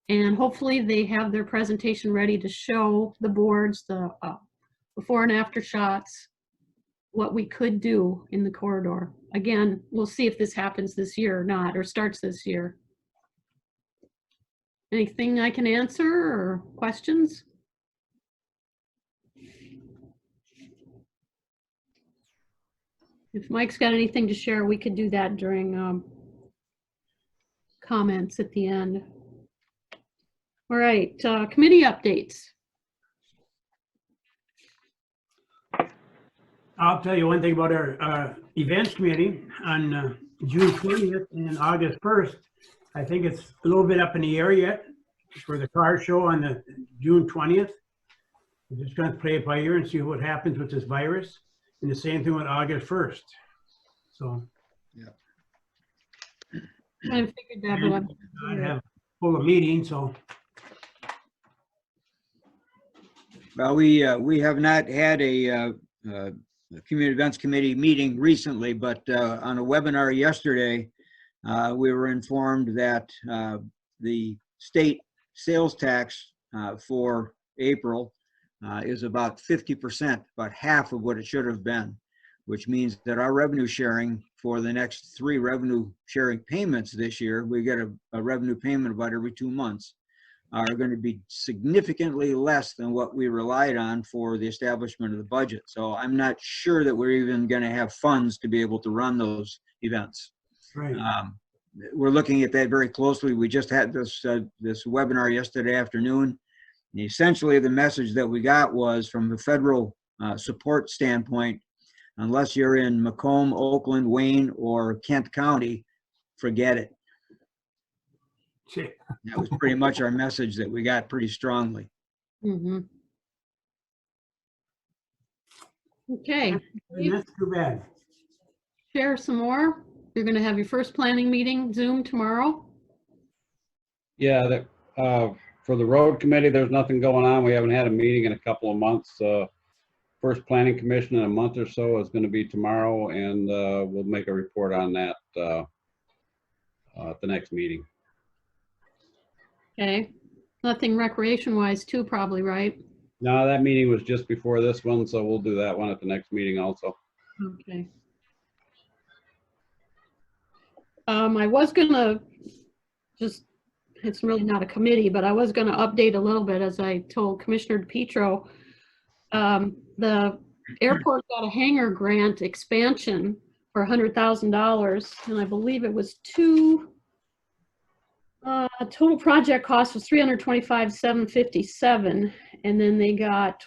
And hopefully they have their presentation ready to show the boards, the before and after shots, what we could do in the corridor. Again, we'll see if this happens this year or not, or starts this year. Anything I can answer or questions? If Mike's got anything to share, we could do that during comments at the end. All right, committee updates. I'll tell you one thing about our events committee on June 20th and August 1st. I think it's a little bit up in the air yet for the car show on the June 20th. We're just going to play it by ear and see what happens with this virus. And the same thing with August 1st. So, yeah. I figured that, but I have full of meetings, so. Well, we have not had a community events committee meeting recently, but on a webinar yesterday, we were informed that the state sales tax for April is about 50%, about half of what it should have been, which means that our revenue sharing for the next 3 revenue sharing payments this year, we get a revenue payment about every 2 months, are going to be significantly less than what we relied on for the establishment of the budget. So I'm not sure that we're even going to have funds to be able to run those events. Right. We're looking at that very closely. We just had this webinar yesterday afternoon. And essentially, the message that we got was from the federal support standpoint, unless you're in Macomb, Oakland, Wayne, or Kent County, forget it. That was pretty much our message that we got pretty strongly. Mm-hmm. Okay. That's too bad. Share some more. You're going to have your first planning meeting Zoom tomorrow. Yeah, for the road committee, there's nothing going on. We haven't had a meeting in a couple of months. First planning commission in a month or so is going to be tomorrow, and we'll make a report on that at the next meeting. Okay. Nothing recreation-wise too, probably, right? No, that meeting was just before this one, so we'll do that one at the next meeting also. Okay. I was gonna it's really not a committee, but I was gonna update a little bit, as I told Commissioner DePietro. The airport got a hangar grant expansion for $100,000, and I believe it was total project cost was $325,757, and then they got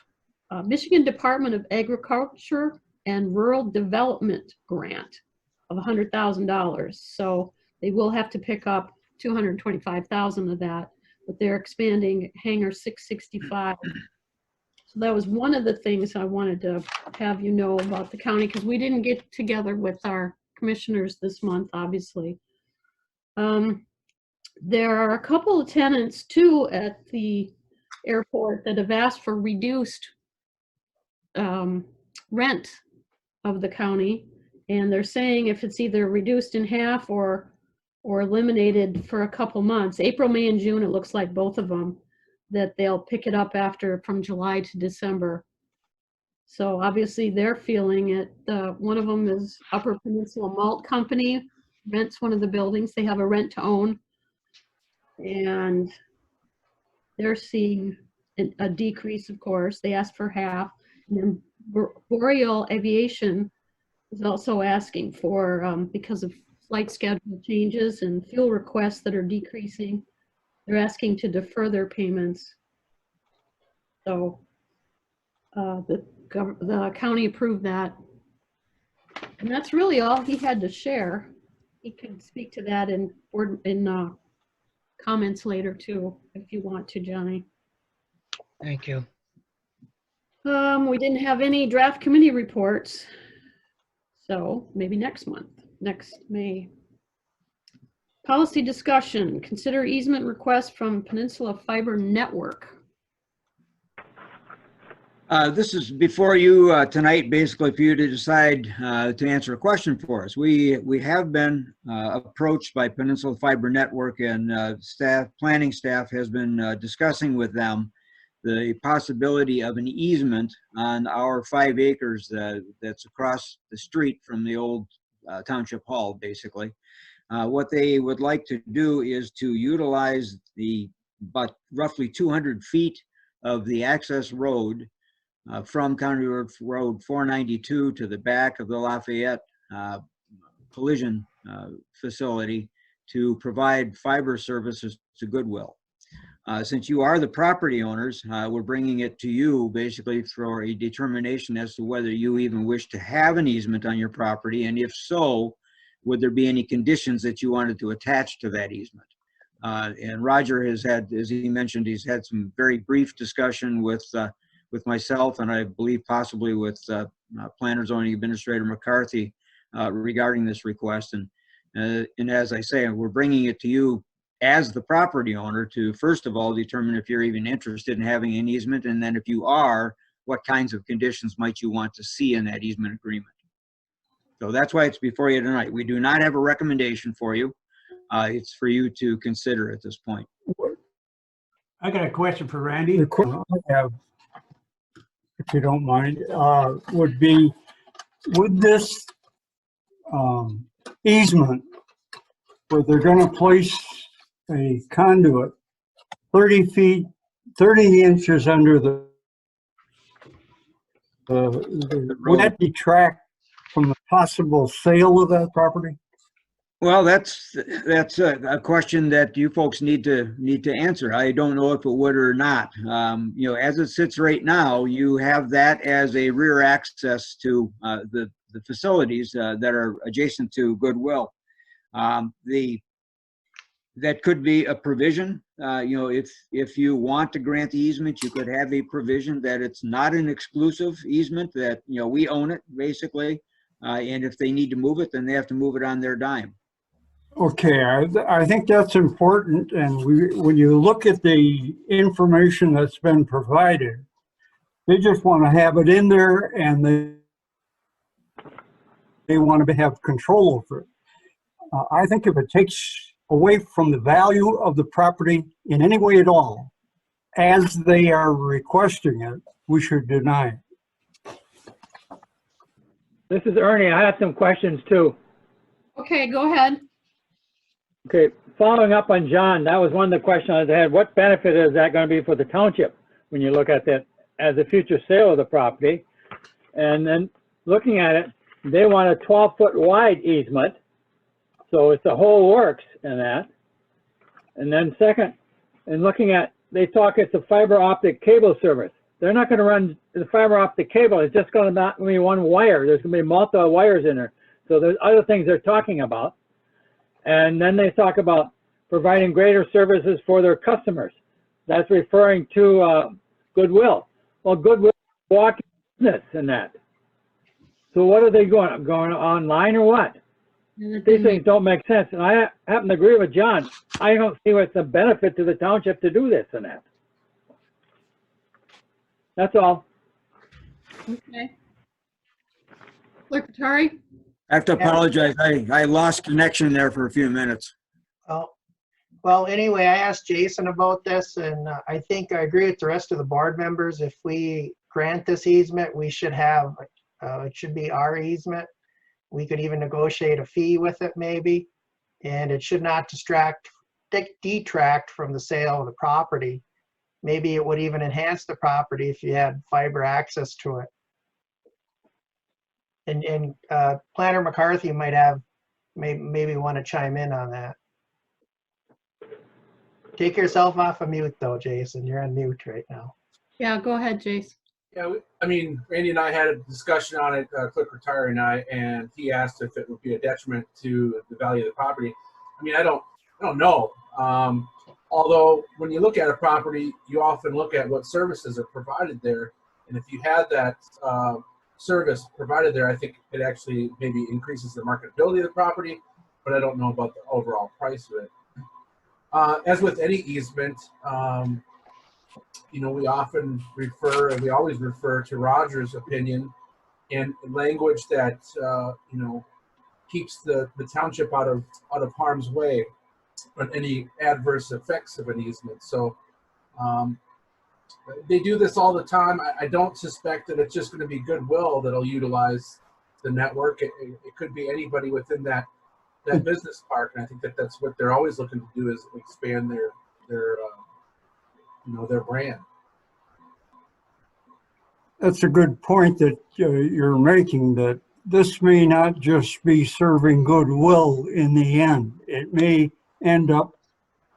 Michigan Department of Agriculture and Rural Development grant of $100,000. So they will have to pick up $225,000 of that, but they're expanding hangar 665. So that was one of the things I wanted to have you know about the county, because we didn't get together with our commissioners this month, obviously. There are a couple of tenants too at the airport that have asked for reduced rent of the county. And they're saying if it's either reduced in half or eliminated for a couple months, April, May, and June, it looks like both of them, that they'll pick it up after from July to December. So obviously they're feeling it. One of them is Upper Peninsula Malt Company, rents one of the buildings. They have a rent to own. And they're seeing a decrease, of course. They asked for half. And then Boreal Aviation is also asking for, because of flight schedule changes and fuel requests that are decreasing, they're asking to defer their payments. So the county approved that. And that's really all he had to share. He can speak to that in comments later too, if you want to, Johnny. Thank you. We didn't have any draft committee reports. So maybe next month, next May. Policy discussion, consider easement request from Peninsula Fiber Network. This is before you tonight, basically for you to decide to answer a question for us. We have been approached by Peninsula Fiber Network, and planning staff has been discussing with them the possibility of an easement on our 5 acres that's across the street from the old township hall, basically. What they would like to do is to utilize the about roughly 200 feet of the access road from County Road 492 to the back of the Lafayette collision facility to provide fiber services to Goodwill. Since you are the property owners, we're bringing it to you basically for a determination as to whether you even wish to have an easement on your property, and if so, would there be any conditions that you wanted to attach to that easement? And Roger has had, as he mentioned, he's had some very brief discussion with myself, and I believe possibly with Planner Zoning Administrator McCarthy regarding this request. And as I say, we're bringing it to you as the property owner to, first of all, determine if you're even interested in having an easement, and then if you are, what kinds of conditions might you want to see in that easement agreement. So that's why it's before you tonight. We do not have a recommendation for you. It's for you to consider at this point. I got a question for Randy. The question I have, if you don't mind, would be, would this easement, where they're going to place a conduit 30 feet, 30 inches under the would that detract from the possible sale of that property? Well, that's a question that you folks need to answer. I don't know if it would or not. You know, as it sits right now, you have that as a rear access to the facilities that are adjacent to Goodwill. That could be a provision. You know, if you want to grant the easement, you could have a provision that it's not an exclusive easement, that, you know, we own it basically, and if they need to move it, then they have to move it on their dime. Okay, I think that's important, and when you look at the information that's been provided, they just want to have it in there, and they want to have control over it. I think if it takes away from the value of the property in any way at all, as they are requesting it, we should deny it. This is Ernie. I have some questions too. Okay, go ahead. Okay, following up on John, that was one of the questions I had. What benefit is that going to be for the township when you look at that as a future sale of the property? And then looking at it, they want a 12-foot wide easement. So it's a whole works in that. And then second, and looking at, they talk it's a fiber optic cable service. They're not going to run the fiber optic cable. It's just going to not be one wire. There's going to be multiple wires in there. So there's other things they're talking about. And then they talk about providing greater services for their customers. That's referring to Goodwill. Well, Goodwill is walking business in that. So what are they going online or what? These things don't make sense. And I happen to agree with John. I don't see what's the benefit to the township to do this and that. That's all. Okay. Clerk Rattari? I have to apologize. I lost connection there for a few minutes. Oh, well, anyway, I asked Jason about this, and I think I agree with the rest of the board members. If we grant this easement, we should have, it should be our easement. We could even negotiate a fee with it maybe, and it should not detract from the sale of the property. Maybe it would even enhance the property if you had fiber access to it. And Planner McCarthy might have, maybe want to chime in on that. Take yourself off of mute though, Jason. You're on mute right now. Yeah, go ahead, Jace. Yeah, I mean, Randy and I had a discussion on it, Clerk Rattari and I, and he asked if it would be a detriment to the value of the property. I mean, I don't know. Although when you look at a property, you often look at what services are provided there, and if you had that service provided there, I think it actually maybe increases the marketability of the property, but I don't know about the overall price of it. As with any easement, you know, we often refer, and we always refer to Roger's opinion and language that you know, keeps the township out of harm's way on any adverse effects of an easement. So they do this all the time. I don't suspect that it's just going to be Goodwill that'll utilize the network. It could be anybody within that business park, and I think that that's what they're always looking to do, is expand their you know, their brand. That's a good point that you're making, that this may not just be serving goodwill in the end. It may end up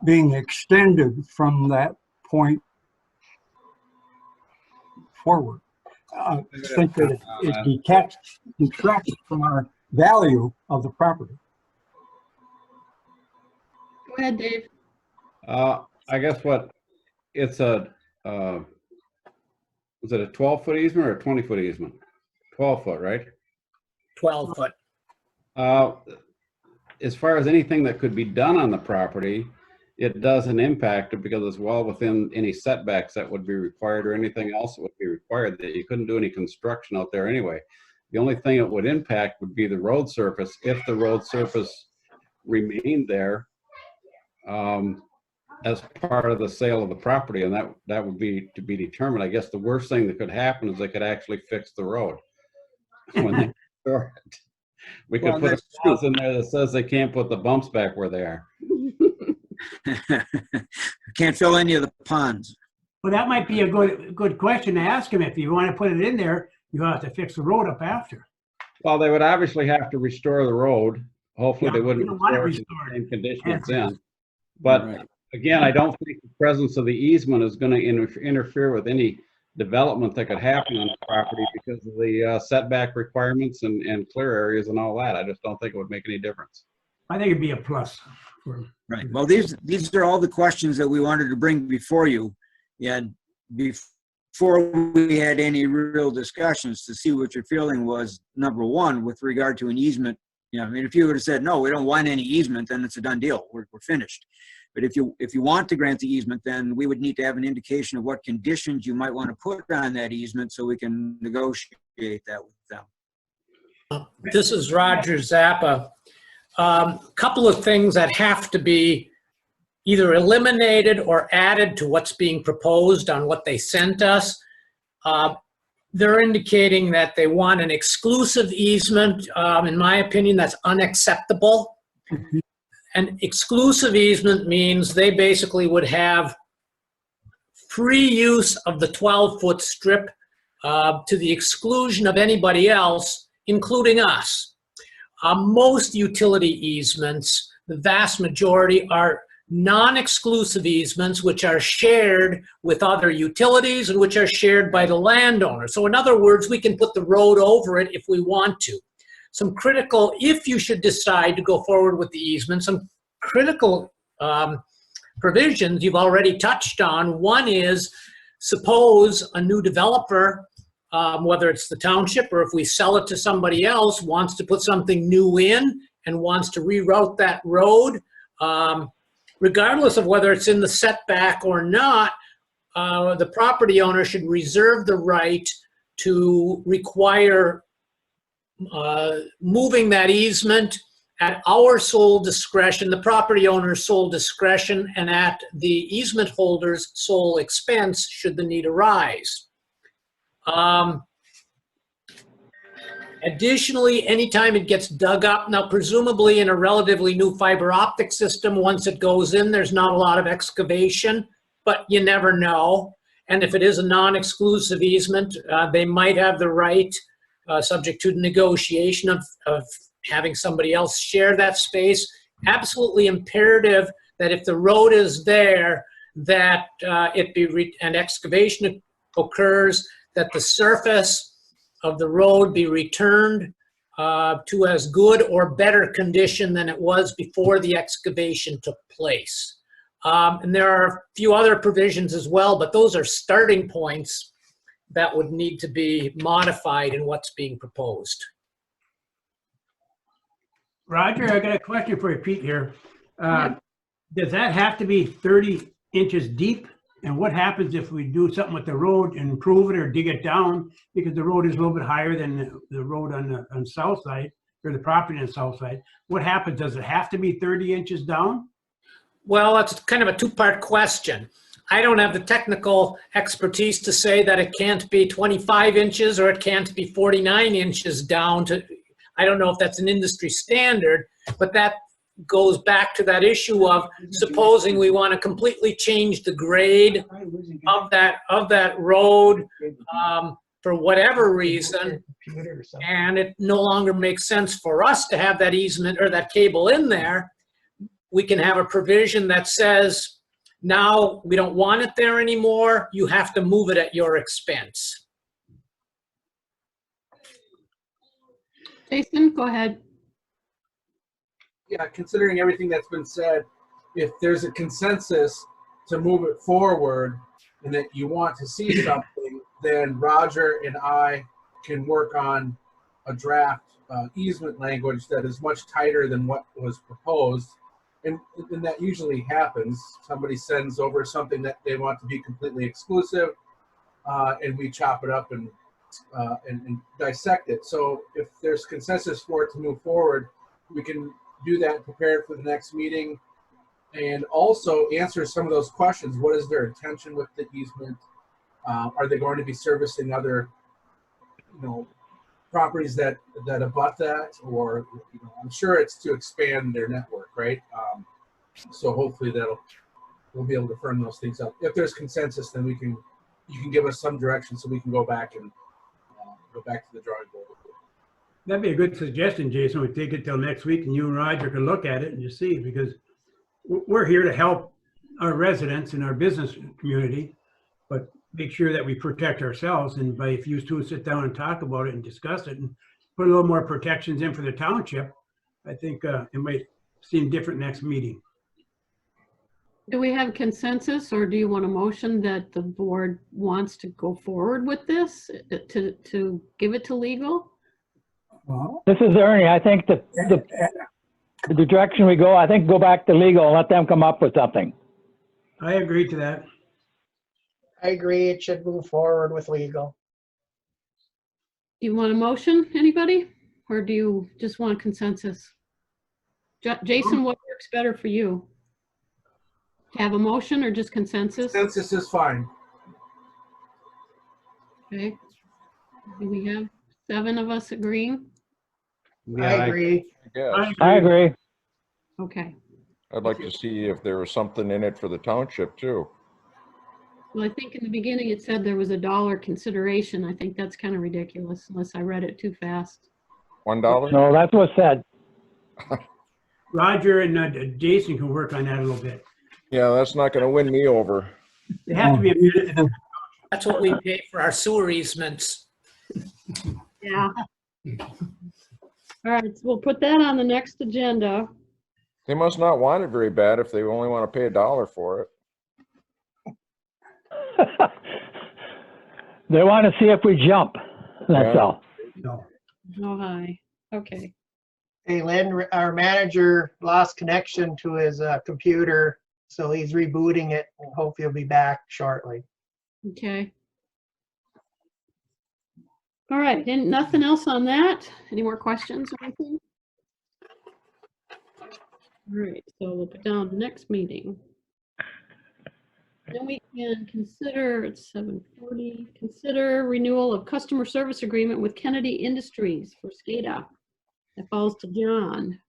being extended from that point forward. I think that it detracts from our value of the property. Go ahead, Dave. I guess what, it's a, was it a 12-foot easement or a 20-foot easement? 12-foot, right? 12 foot. As far as anything that could be done on the property, it doesn't impact it because it's well within any setbacks that would be required or anything else that would be required, that you couldn't do any construction out there anyway. The only thing it would impact would be the road surface, if the road surface remained there as part of the sale of the property, and that would be to be determined. I guess the worst thing that could happen is they could actually fix the road when they restore it. We could put a clause in there that says they can't put the bumps back where they are. Can't fill any of the ponds. Well, that might be a good question to ask him. If you want to put it in there, you have to fix the road up after. Well, they would obviously have to restore the road. Hopefully Yeah, they wouldn't restore it in the same condition it's in. But Right. again, I don't think the presence of the easement is going to interfere with any development that could happen on the property because of the setback requirements and clear areas and all that. I just don't think it would make any difference. I think it'd be a plus. Right. Well, these are all the questions that we wanted to bring before you, and before we had any real discussions to see what your feeling was. Number one, with regard to an easement, you know, I mean, if you would have said no, we don't want any easement, then it's a done deal. We're finished. But if you want to grant the easement, then we would need to have an indication of what conditions you might want to put on that easement so we can negotiate that with them. This is Roger Zappa. Couple of things that have to be either eliminated or added to what's being proposed on what they sent us. They're indicating that they want an exclusive easement. In my opinion, that's unacceptable. An exclusive easement means they basically would have free use of the 12-foot strip to the exclusion of anybody else, including us. Most utility easements, the vast majority, are non-exclusive easements which are shared with other utilities and which are shared by the landowner. So in other words, we can put the road over it if we want to. Some critical, if you should decide to go forward with the easement, some critical provisions you've already touched on. One is, suppose a new developer, whether it's the township or if we sell it to somebody else, wants to put something new in and wants to reroute that road, regardless of whether it's in the setback or not, the property owner should reserve the right to require moving that easement at our sole discretion, the property owner's sole discretion, and at the easement holder's sole expense should the need arise. Additionally, anytime it gets dug up, now presumably in a relatively new fiber optic system, once it goes in, there's not a lot of excavation, but you never know. And if it is a non-exclusive easement, they might have the right, subject to negotiation, of having somebody else share that space. Absolutely imperative that if the road is there, that it be and excavation occurs, that the surface of the road be returned to as good or better condition than it was before the excavation took place. And there are a few other provisions as well, but those are starting points that would need to be modified in what's being proposed. Roger, I got a question for you, Pete, here. Does that have to be 30 inches deep? And what happens if we do something with the road and improve it or dig it down? Because the road is a little bit higher than the road on the south side, or the property on the south side. What happens? Does it have to be 30 inches down? Well, that's kind of a two-part question. I don't have the technical expertise to say that it can't be 25 inches or it can't be 49 inches down to, I don't know if that's an industry standard, but that goes back to that issue of supposing we want to completely change the grade of that road for whatever reason, and it no longer makes sense for us to have that easement or that cable in there. We can have a provision that says, now we don't want it there anymore, you have to move it at your expense. Jason, go ahead. Yeah, considering everything that's been said, if there's a consensus to move it forward and that you want to see something, then Roger and I can work on a draft easement language that is much tighter than what was proposed. And that usually happens. Somebody sends over something that they want to be completely exclusive, and we chop it up and dissect it. So if there's consensus for it to move forward, we can do that, prepare it for the next meeting, and also answer some of those questions. What is their intention with the easement? Are they going to be servicing other, properties that abut that, or I'm sure it's to expand their network, right? So hopefully we'll be able to firm those things up. If there's consensus, then you can give us some direction so we can go back and go back to the drawing board. That'd be a good suggestion, Jason. We take it till next week and you and Roger can look at it and just see, because we're here to help our residents and our business community, but make sure that we protect ourselves. And by if you two sit down and talk about it and discuss it and put a little more protections in for the township, I think it might seem different next meeting. Do we have consensus, or do you want a motion that the board wants to go forward with this to give it to legal? This is Ernie. I think the direction we go, I think go back to legal and let them come up with something. I agree to that. I agree, it should move forward with legal. You want a motion, anybody? Or do you just want consensus? Jason, what works better for you? Have a motion or just consensus? Consensus is fine. Okay. Do we have 7 of us agreeing? I agree. I agree. Okay. I'd like to see if there was something in it for the township too. Well, I think in the beginning it said there was $1 consideration. I think that's kind of ridiculous unless I read it too fast. $1? No, that's what's said. Roger and Jason can work on that a little bit. Yeah, that's not going to win me over. They have to be admitted to That's what we pay for our sewer easements. Yeah. All right, so we'll put that on the next agenda. They must not want it very bad if they only want to pay $1 for it. They want to see if we jump. That's Yeah. all. No. Oh, hi. Okay. Hey, Lynn, our manager lost connection to his computer, so he's rebooting it and hope he'll be back shortly. Okay. All right, and nothing else on that? Any more questions or anything? All right, so we'll put down next meeting. Then we can consider, it's 7:40, consider renewal of customer service agreement with Kennedy Industries for SCADA. That falls to John.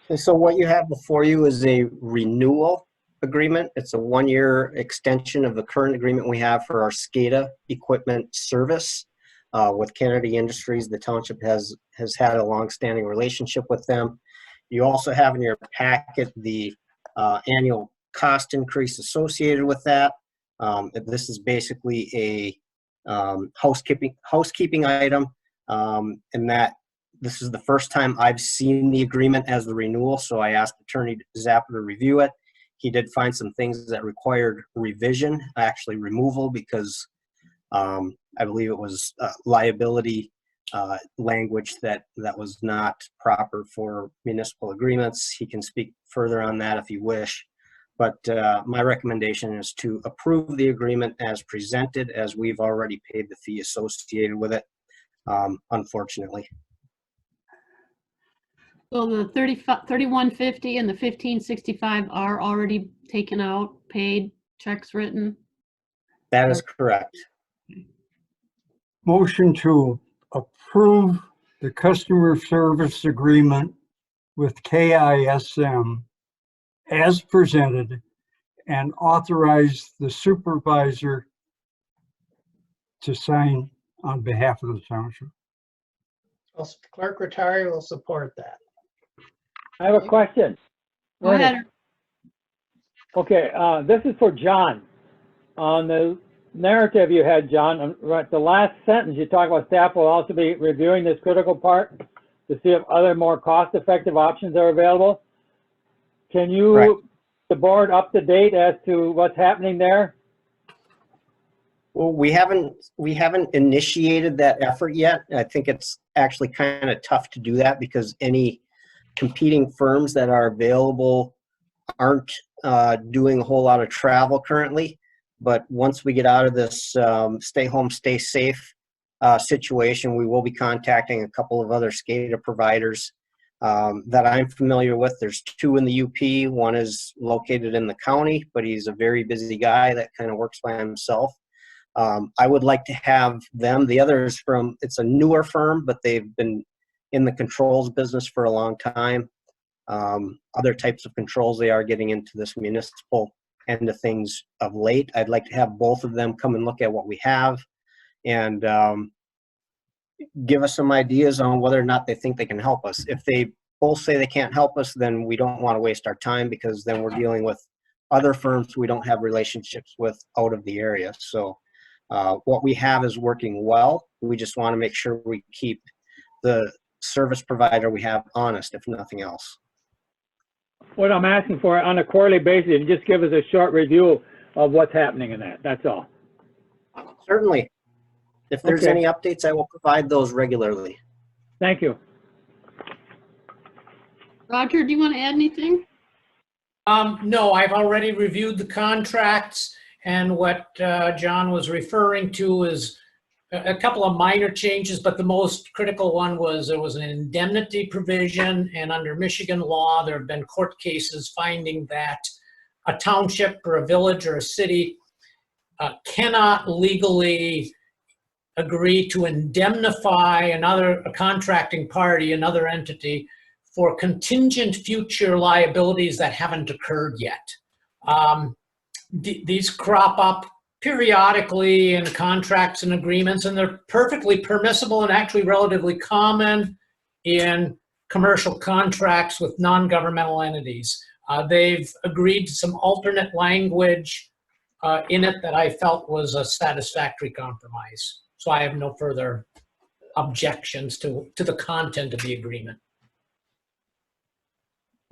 And so what you have before you is a renewal agreement. It's a one-year extension of the current agreement we have for our SCADA equipment service with Kennedy Industries. The township has had a long-standing relationship with them. You also have in your packet the annual cost increase associated with that. This is basically a housekeeping item, and that this is the first time I've seen the agreement as the renewal, so I asked Attorney Zappa to review it. He did find some things that required revision, actually removal, because I believe it was liability language that was not proper for municipal agreements. He can speak further on that if you wish. But my recommendation is to approve the agreement as presented, as we've already paid the fee associated with it, unfortunately. So the $31.50 and the $15.65 are already taken out, paid, checks written? That is correct. Motion to approve the customer service agreement with KISM as presented and authorize the supervisor to sign on behalf of the township. Well, Clerk Rattari will support that. I have a question. Go ahead. Okay, this is for John. On the narrative you had, John, right, the last sentence, you talk about staff will also be reviewing this critical part to see if other more cost-effective options are available. Can you, Correct. the board, up to date as to what's happening there? Well, we haven't initiated that effort yet. I think it's actually kind of tough to do that because any competing firms that are available aren't doing a whole lot of travel currently. But once we get out of this stay home, stay safe situation, we will be contacting a couple of other SCADA providers that I'm familiar with. There's two in the UP. One is located in the county, but he's a very busy guy that kind of works by himself. I would like to have them. The other is it's a newer firm, but they've been in the controls business for a long time. Other types of controls, they are getting into this municipal end of things of late. I'd like to have both of them come and look at what we have and give us some ideas on whether or not they think they can help us. If they both say they can't help us, then we don't want to waste our time because then we're dealing with other firms we don't have relationships with out of the area. So what we have is working well. We just want to make sure we keep the service provider we have honest, if nothing else. What I'm asking for on a quarterly basis, just give us a short review of what's happening in that. That's all. Certainly. If there's Okay. any updates, I will provide those regularly. Thank you. Roger, do you want to add anything? No, I've already reviewed the contracts, and what John was referring to is a couple of minor changes, but the most critical one was there was an indemnity provision, and under Michigan law, there have been court cases finding that a township or a village or a city cannot legally agree to indemnify a contracting party, another entity, for contingent future liabilities that haven't occurred yet. These crop up periodically in contracts and agreements, and they're perfectly permissible and actually relatively common in commercial contracts with non-governmental entities. They've agreed to some alternate language in it that I felt was a satisfactory compromise. So I have no further objections to the content of the agreement.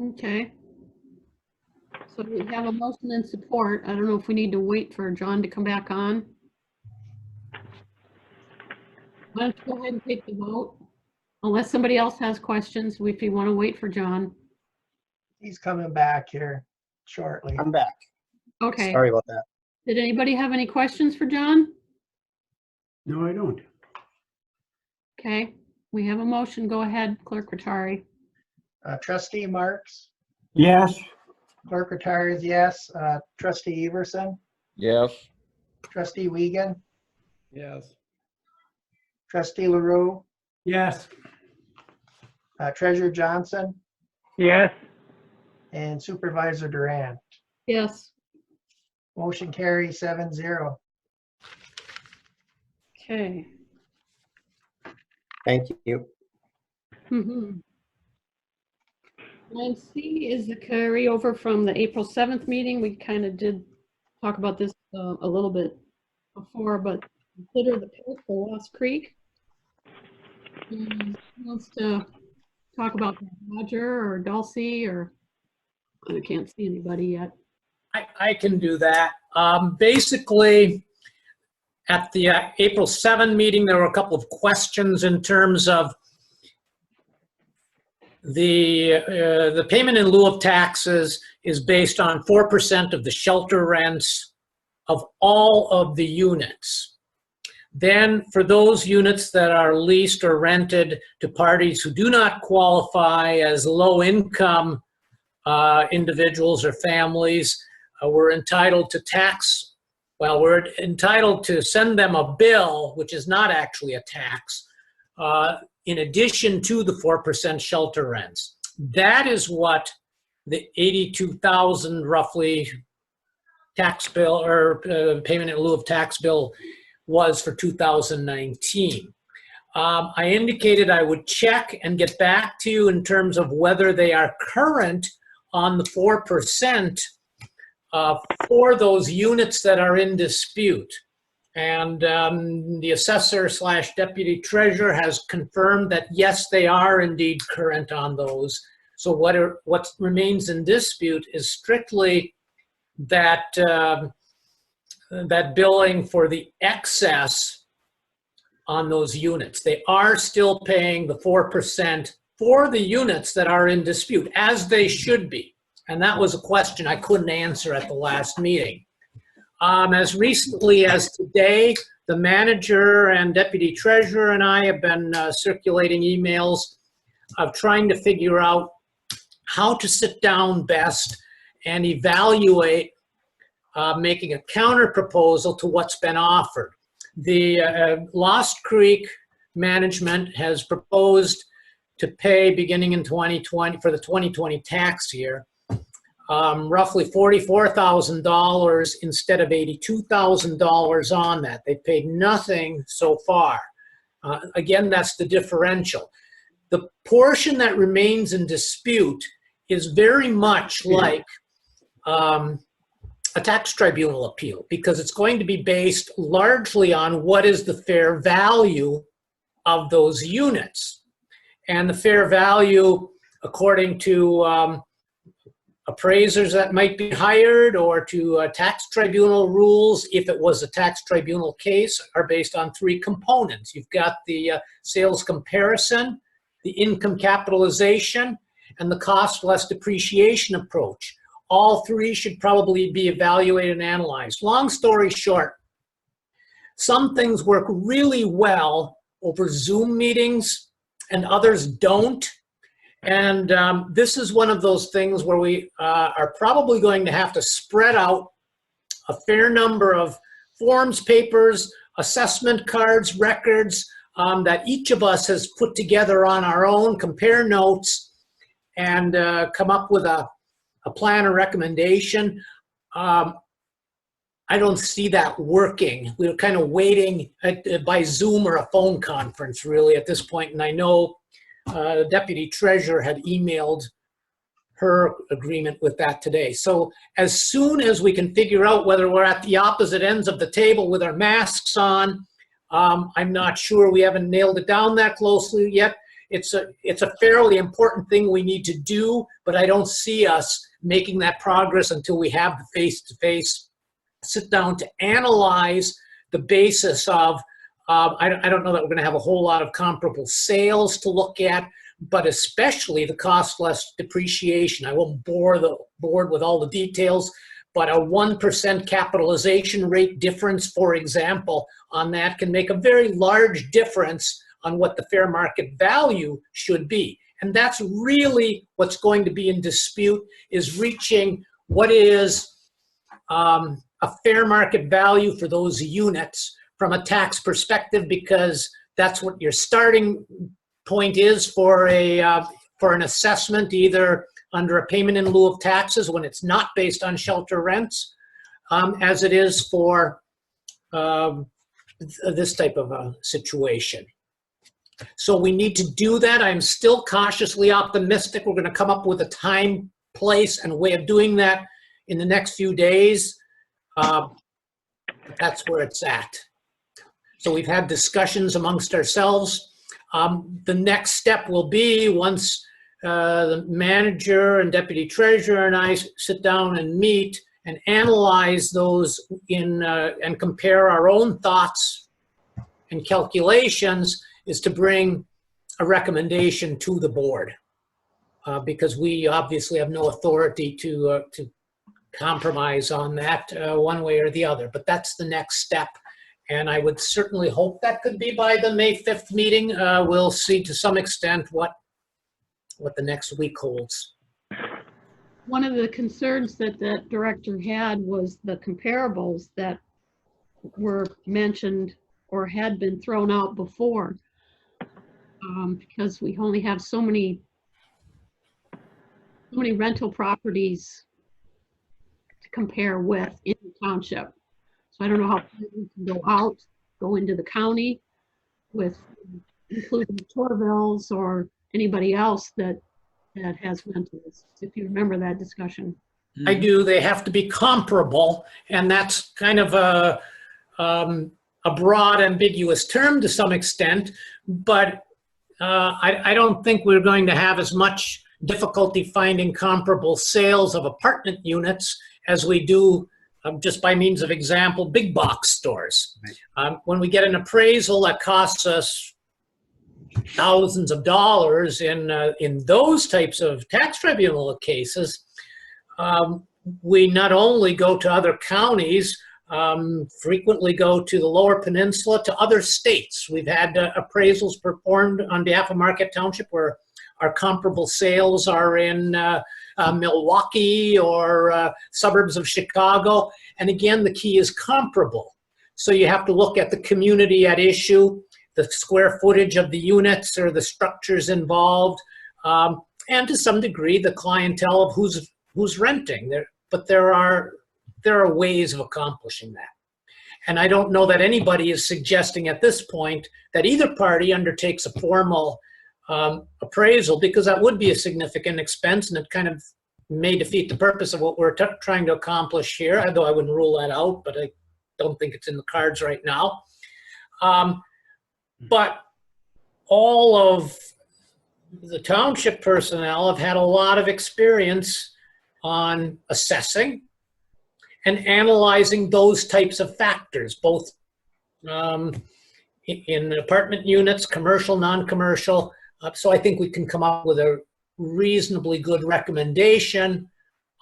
Okay. So we have a motion and support. I don't know if we need to wait for John to come back on. Why don't you go ahead and take the vote? Unless somebody else has questions, if you want to wait for John. He's coming back here shortly. I'm back. Okay. Sorry about that. Did anybody have any questions for John? No, I don't. Okay, we have a motion. Go ahead, Clerk Rattari. Trustee Marks, Yes, Clerk Rattari is yes. Trustee Everson, Yes. Trustee Wiegand, Yes. Trustee LaRue, Yes, Treasurer Johnson, Yes. and Supervisor Durant. Yes. Motion carries 7-0. Okay. Thank you. Mhm. 9C is the carryover from the April 7th meeting. We kind of did talk about this a little bit before, but consider the pit for Lost Creek. Who wants to talk about that? Roger or Dulcie, or I can't see anybody yet. I can do that. Basically, at the April 7 meeting, there were a couple of questions in terms of the payment in lieu of taxes is based on 4% of the shelter rents of all of the units. Then for those units that are leased or rented to parties who do not qualify as low-income individuals or families, we're entitled to tax, well, we're entitled to send them a bill, which is not actually a tax, in addition to the 4% shelter rents. That is what the 82,000 roughly tax bill or payment in lieu of tax bill was for 2019. I indicated I would check and get back to you in terms of whether they are current on the 4% for those units that are in dispute. And the assessor / deputy treasurer has confirmed that yes, they are indeed current on those. So what remains in dispute is strictly that that billing for the excess on those units. They are still paying the 4% for the units that are in dispute, as they should be. And that was a question I couldn't answer at the last meeting. As recently as today, the manager and deputy treasurer and I have been circulating emails of trying to figure out how to sit down best and evaluate making a counter proposal to what's been offered. The Lost Creek management has proposed to pay beginning in 2020 for the 2020 tax year, roughly $44,000 instead of $82,000 on that. They paid nothing so far. Again, that's the differential. The portion that remains in dispute is very much like a tax tribunal appeal, because it's going to be based largely on what is the fair value of those units. And the fair value, according to appraisers that might be hired or to tax tribunal rules, if it was a tax tribunal case, are based on 3 components. You've got the sales comparison, the income capitalization, and the cost less depreciation approach. All 3 should probably be evaluated and analyzed. Long story short, some things work really well over Zoom meetings and others don't. And this is one of those things where we are probably going to have to spread out a fair number of forms, papers, assessment cards, records that each of us has put together on our own, compare notes, and come up with a plan or recommendation. I don't see that working. We're kind of waiting by Zoom or a phone conference really at this point, and I know the deputy treasurer had emailed her agreement with that today. So as soon as we can figure out whether we're at the opposite ends of the table with our masks on, I'm not sure, we haven't nailed it down that closely yet. It's a fairly important thing we need to do, but I don't see us making that progress until we have the face-to-face sit down to analyze the basis of, I don't know that we're going to have a whole lot of comparable sales to look at, but especially the cost less depreciation. I won't bore the board with all the details, but a 1% capitalization rate difference, for example, on that can make a very large difference on what the fair market value should be. And that's really what's going to be in dispute, is reaching what is a fair market value for those units from a tax perspective, because that's what your starting point is for an assessment, either under a payment in lieu of taxes when it's not based on shelter rents, as it is for this type of a situation. So we need to do that. I'm still cautiously optimistic. We're going to come up with a time, place, and way of doing that in the next few days. That's where it's at. So we've had discussions amongst ourselves. The next step will be, once the manager and deputy treasurer and I sit down and meet and analyze those and compare our own thoughts and calculations, is to bring a recommendation to the board, because we obviously have no authority to compromise on that one way or the other. But that's the next step, and I would certainly hope that could be by the May 5th meeting. We'll see to some extent what the next week holds. One of the concerns that that director had was the comparables that were mentioned or had been thrown out before, because we only have so many rental properties to compare with in the township. So I don't know how we can go out, go into the county with including Torvilles or anybody else that has rentals, if you remember that discussion. I do. They have to be comparable, and that's kind of a broad, ambiguous term to some extent, but I don't think we're going to have as much difficulty finding comparable sales of apartment units as we do, just by means of example, big box stores. Right. When we get an appraisal that costs us thousands of dollars in those types of tax tribunal cases, we not only go to other counties, frequently go to the Lower Peninsula, to other states. We've had appraisals performed on behalf of Marquette Township where our comparable sales are in Milwaukee or suburbs of Chicago. And again, the key is comparable. So you have to look at the community at issue, the square footage of the units or the structures involved, and to some degree the clientele of who's renting. But there are ways of accomplishing that. And I don't know that anybody is suggesting at this point that either party undertakes a formal appraisal, because that would be a significant expense, and it kind of may defeat the purpose of what we're trying to accomplish here, although I wouldn't rule that out, but I don't think it's in the cards right now. But all of the township personnel have had a lot of experience on assessing and analyzing those types of factors, both in apartment units, commercial, non-commercial. So I think we can come up with a reasonably good recommendation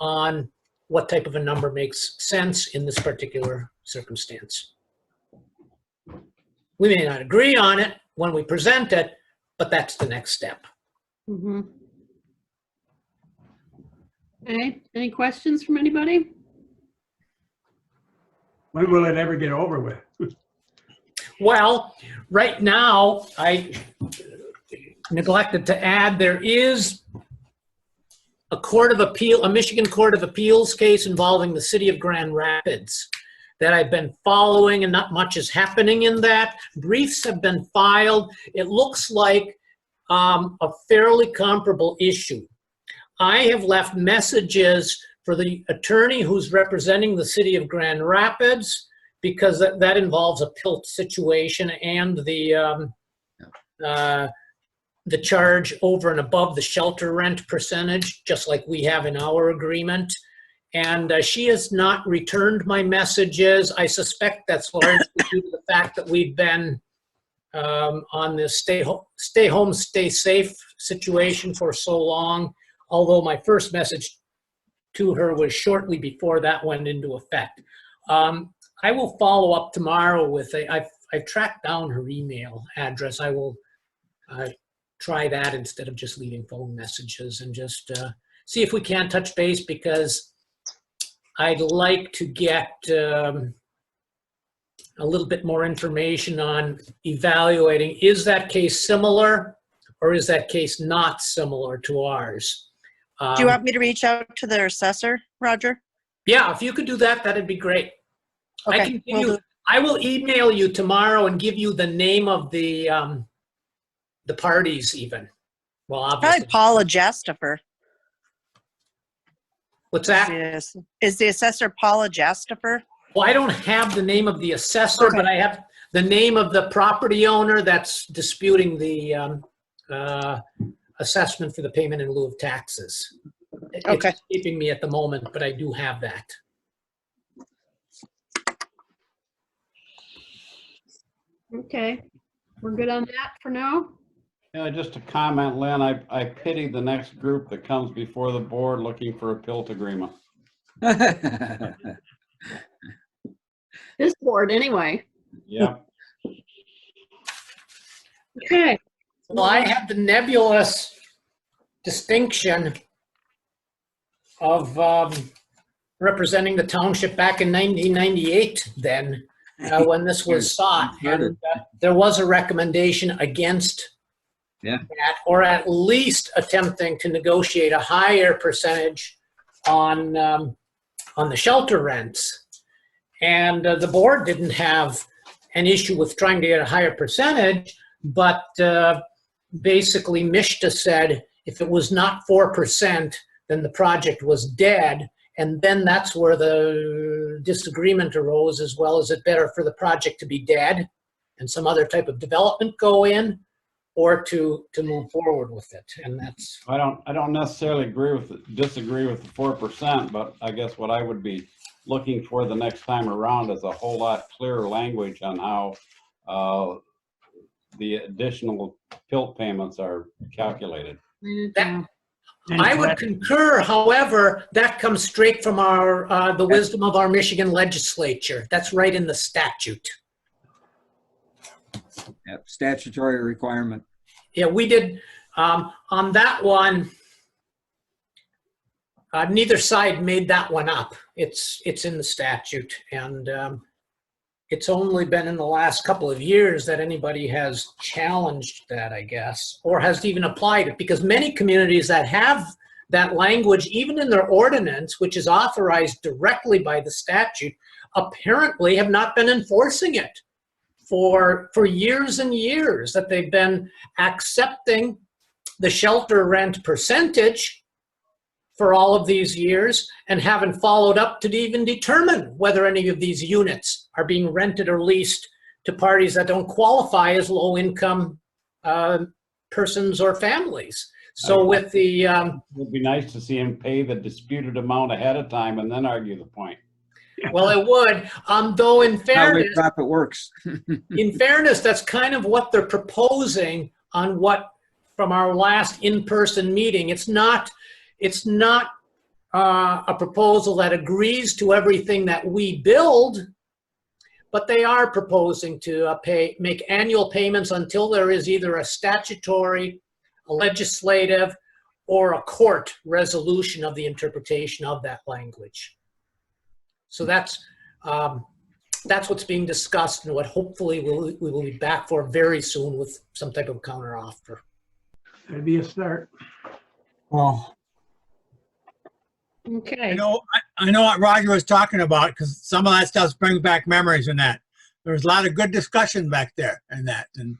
on what type of a number makes sense in this particular circumstance. We may not agree on it when we present it, but that's the next step. Mm-hmm. Okay, any questions from anybody? When will it ever get over with? Well, right now, I neglected to add, there is a Michigan Court of Appeals case involving the city of Grand Rapids that I've been following, and not much is happening in that. Briefs have been filed. It looks like a fairly comparable issue. I have left messages for the attorney who's representing the city of Grand Rapids, because that involves a PILT situation and the charge over and above the shelter rent percentage, just like we have in our agreement. And she has not returned my messages. I suspect that's largely due to the fact that we've been on this stay home, stay safe situation for so long. Although my first message to her was shortly before that went into effect. I will follow up tomorrow with I've tracked down her email address. I will try that instead of just leaving phone messages and just see if we can touch base, because I'd like to get a little bit more information on evaluating, is that case similar or is that case not similar to ours? Do you want me to reach out to their assessor, Roger? Yeah, if you could do that, that'd be great. Okay, I will email you tomorrow and give you the name of the parties even. Well, obviously. Probably Paula Jastifer. What's that? Is the assessor Paula Jastifer? Well, I don't have the name of the assessor, but I have the name of the property owner that's disputing the assessment for the payment in lieu of taxes. Okay. It's escaping me at the moment, but I do have that. Okay, we're good on that for now. Yeah, just a comment, Lynn, I pity the next group that comes before the board looking for a PILT agreement. This board, anyway. Yep. Okay. Well, I have the nebulous distinction of representing the township back in 1998 then, when this was sought. And there was a recommendation against that, or at least attempting to negotiate a higher percentage on the shelter rents. And the board didn't have an issue with trying to get a higher percentage, but basically Mishta said if it was not 4%, then the project was dead. And then that's where the disagreement arose, as well as it better for the project to be dead and some other type of development go in, or to move forward with it. And that's, I don't necessarily disagree with the 4%, but I guess what I would be looking for the next time around is a whole lot clearer language on how the additional PILT payments are calculated. I would concur. However, that comes straight from our the wisdom of our Michigan legislature. That's right in the statute. Yep, statutory requirement. Yeah, we did on that one. Neither side made that one up. It's in the statute, and it's only been in the last couple of years that anybody has challenged that, I guess, or has even applied it, because many communities that have that language, even in their ordinance, which is authorized directly by the statute, apparently have not been enforcing it for years and years, that they've been accepting the shelter rent percentage for all of these years and haven't followed up to even determine whether any of these units are being rented or leased to parties that don't qualify as low-income persons or families. So with the... it would be nice to see him pay the disputed amount ahead of time and then argue the point. Well, it would, though in fairness... How it works. In fairness, that's kind of what they're proposing on what, from our last in-person meeting. It's not a proposal that agrees to everything that we build, but they are proposing to make annual payments until there is either a statutory, a legislative, or a court resolution of the interpretation of that language. So that's what's being discussed, and what hopefully we will be back for very soon with some type of counter offer. That'd be a start. Well, Okay. I know what Roger was talking about, because some of that stuff brings back memories and that. There was a lot of good discussion back there and that. And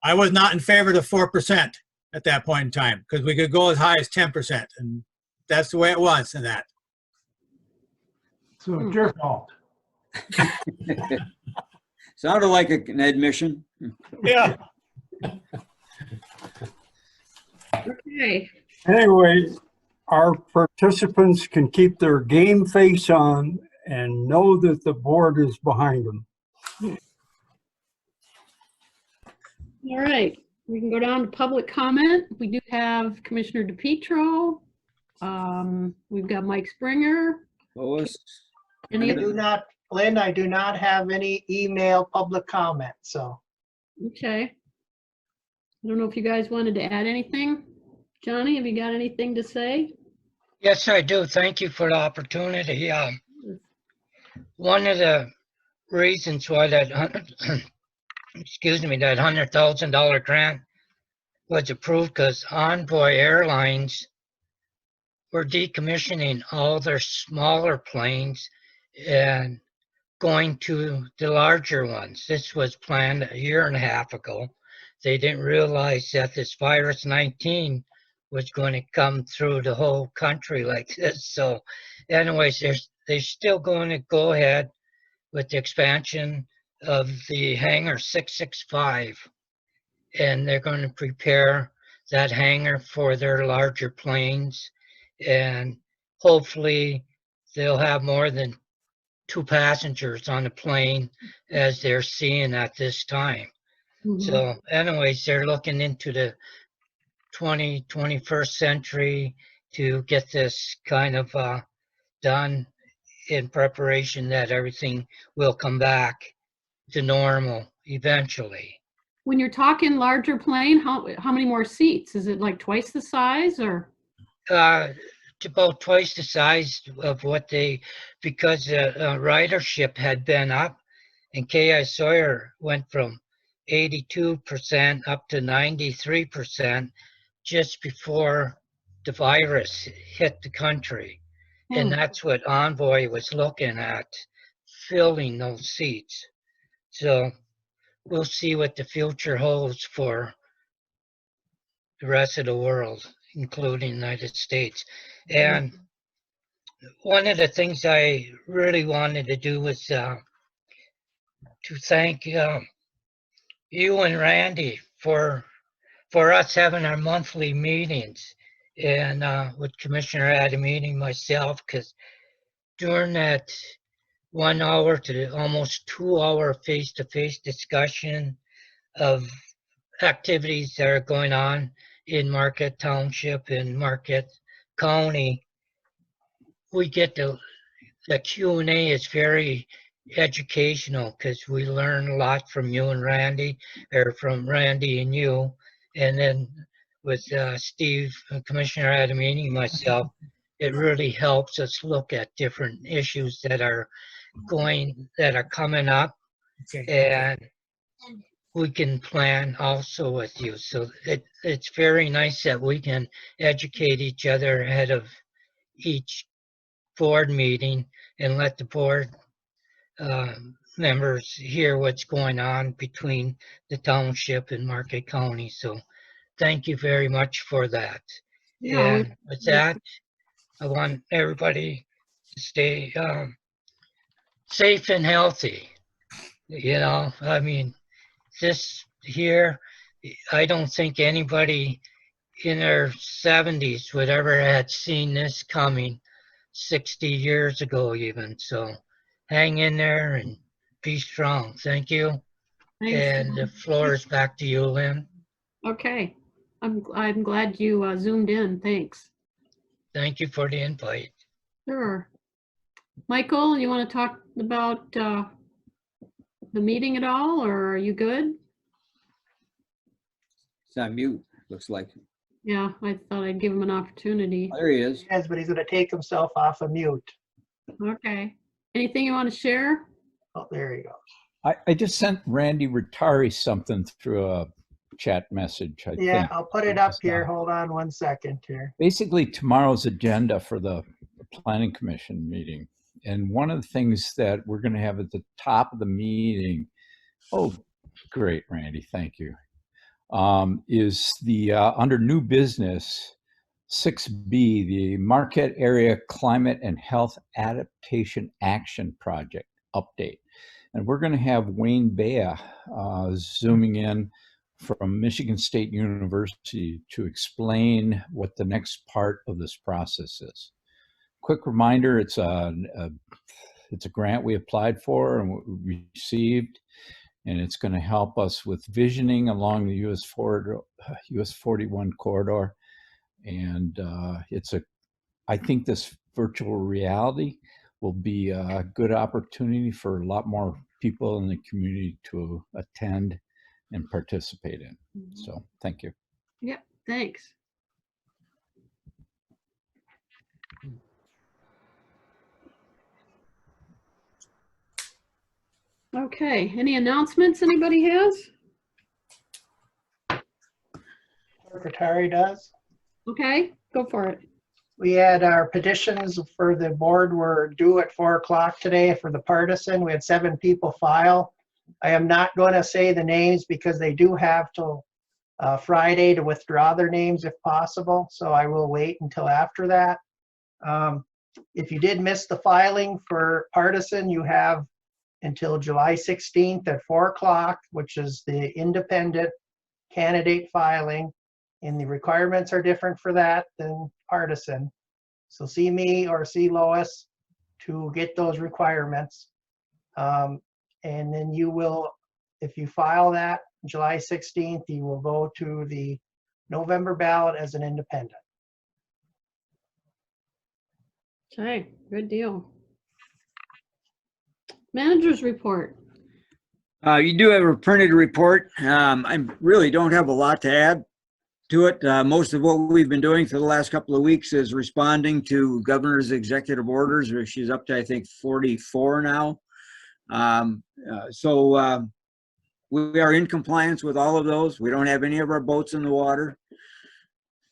I was not in favor of the 4% at that point in time, because we could go as high as 10%. And that's the way it was in that. So it's your fault. Sounded like an admission. Yeah. Okay. anyway, our participants can keep their game face on and know that the board is behind them. All right, we can go down to public comment. We do have Commissioner DePietro, We've got Mike Springer. Lois? Any I do not, Lynn, I do not have any email public comment, so. Okay. I don't know if you guys wanted to add anything. Johnny, have you got anything to say? Yes, I do. Thank you for the opportunity. One of the reasons why that excuse me, that $100,000 grant was approved because Envoy Airlines were decommissioning all their smaller planes and going to the larger ones. This was planned a year and a half ago. They didn't realize that this virus 19 was going to come through the whole country like this. So anyways, they're still going to go ahead with the expansion of the hangar 665. And they're going to prepare that hangar for their larger planes. And hopefully they'll have more than 2 passengers on the plane as they're seeing at this time. So anyways, they're looking into the 21st century to get this kind of done in preparation that everything will come back to normal eventually. When you're talking larger plane, how many more seats? Is it like twice the size or? About twice the size of what they, because the ridership had been up, and K.I. Sawyer went from 82% up to 93% just before the virus hit the country. And that's what Envoy was looking at, filling those seats. So we'll see what the future holds for the rest of the world, including the United States. And one of the things I really wanted to do was to thank you and Randy for us having our monthly meetings, and with Commissioner Adam meeting myself, because during that 1 hour to almost 2 hour face-to-face discussion of activities that are going on in Marquette Township and Marquette County, we get the Q&A is very educational because we learn a lot from you and Randy, or from Randy and you, and then with Steve, Commissioner Adamini, myself, it really helps us look at different issues that are coming up, and we can plan also with you. So it's very nice that we can educate each other ahead of each board meeting and let the board members hear what's going on between the township and Marquette County. So thank you very much for that. Yeah, and with that, I want everybody to stay safe and healthy. You know, I mean, this here, I don't think anybody in their 70s would ever had seen this coming 60 years ago even. So hang in there and be strong. Thank you. Thanks. And the floor is back to you, Lynn. Okay. I'm glad you zoomed in. Thanks. Thank you for the invite. Sure. Michael, you want to talk about the meeting at all, or are you good? It's on mute, looks like. Yeah, I thought I'd give him an opportunity. There he is. Yes, but he's gonna take himself off of mute. Okay. Anything you want to share? Oh, there he goes. I just sent Randy Rotari something through a chat message, I Yeah, think. I'll put it up here. Hold on 1 second here. Basically, tomorrow's agenda for the Planning Commission meeting. And one of the things that we're going to have at the top of the meeting, oh, great, Randy, thank you, is the, under new business, 6B, the Marquette Area Climate and Health Adaptation Action Project update. And we're going to have Wayne Bea zooming in from Michigan State University to explain what the next part of this process is. Quick reminder, it's a grant we applied for and we received, and it's going to help us with visioning along the US 41 corridor. And it's a I think this virtual reality will be a good opportunity for a lot more people in the community to attend and participate in. So thank you. Yep, thanks. Okay, any announcements anybody has? Secretary does. Okay, go for it. We had our petitions for the board were due at 4 o'clock today for the partisan. We had 7 people file. I am not going to say the names because they do have till Friday to withdraw their names if possible. So I will wait until after that. If you did miss the filing for partisan, you have until July 16th at 4 o'clock, which is the independent candidate filing. And the requirements are different for that than partisan. So see me or see Lois to get those requirements. And then you will, if you file that July 16th, you will go to the November ballot as an independent. Okay, good deal. Manager's report. You do have a printed report. I really don't have a lot to add to it. Most of what we've been doing for the last couple of weeks is responding to governor's executive orders, which is up to, I think, 44 now. We are in compliance with all of those. We don't have any of our boats in the water,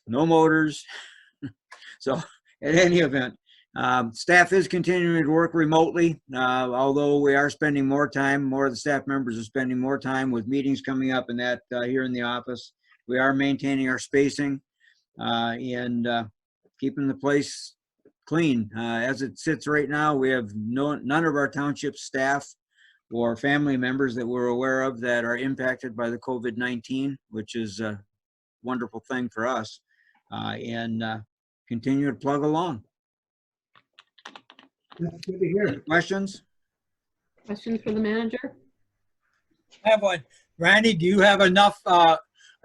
no motors. So at any event, staff is continuing to work remotely, although we are spending more time, more of the staff members are spending more time with meetings coming up and that here in the office. We are maintaining our spacing and keeping the place clean. As it sits right now, we have none of our township staff or family members that we're aware of that are impacted by the COVID-19, which is a wonderful thing for us, and continue to plug along. That's good to hear. Questions? Questions for the manager? I have one. Randy, do you have enough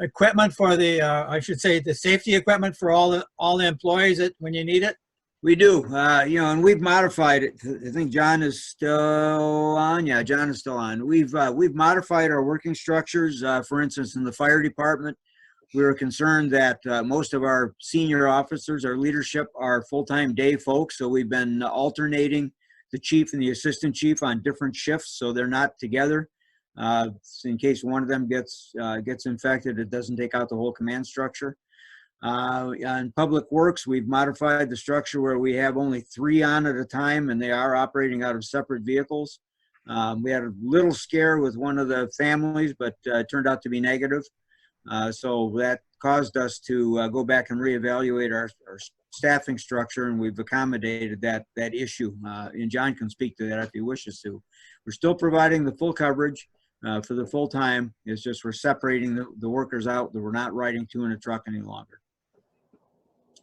equipment for the, I should say, the safety equipment for all the employees when you need it? We do, and we've modified it. I think John is still on. Yeah, John is still on. We've modified our working structures. For instance, in the fire department, we were concerned that most of our senior officers, our leadership, are full-time day folks. So we've been alternating the chief and the assistant chief on different shifts, so they're not together. In case one of them gets infected, it doesn't take out the whole command structure. On Public Works, we've modified the structure where we have only 3 on at a time, and they are operating out of separate vehicles. We had a little scare with one of the families, but it turned out to be negative. So that caused us to go back and reevaluate our staffing structure, and we've accommodated that issue. And John can speak to that if he wishes to. We're still providing the full coverage for the full time. It's just we're separating the workers out that we're not riding 2 in a truck any longer.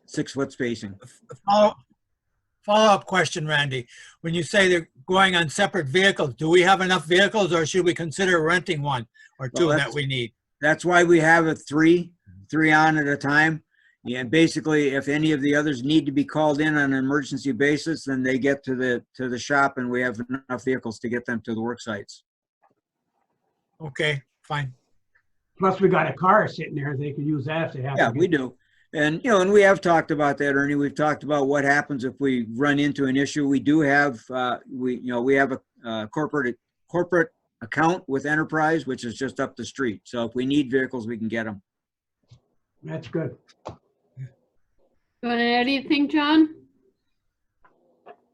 6-foot spacing. Follow-up question, Randy. When you say they're going on separate vehicles, do we have enough vehicles, or should we consider renting 1 or 2 that we need? That's why we have a 3 on at a time. And basically, if any of the others need to be called in on an emergency basis, then they get to the shop, and we have enough vehicles to get them to the work sites. Okay, fine. Plus, we got a car sitting there. They could use that if they have. Yeah, we do. And, and we have talked about that, Ernie. We've talked about what happens if we run into an issue. We do have, we have a corporate account with Enterprise, which is just up the street. So if we need vehicles, we can get them. That's good. You want to add anything, John?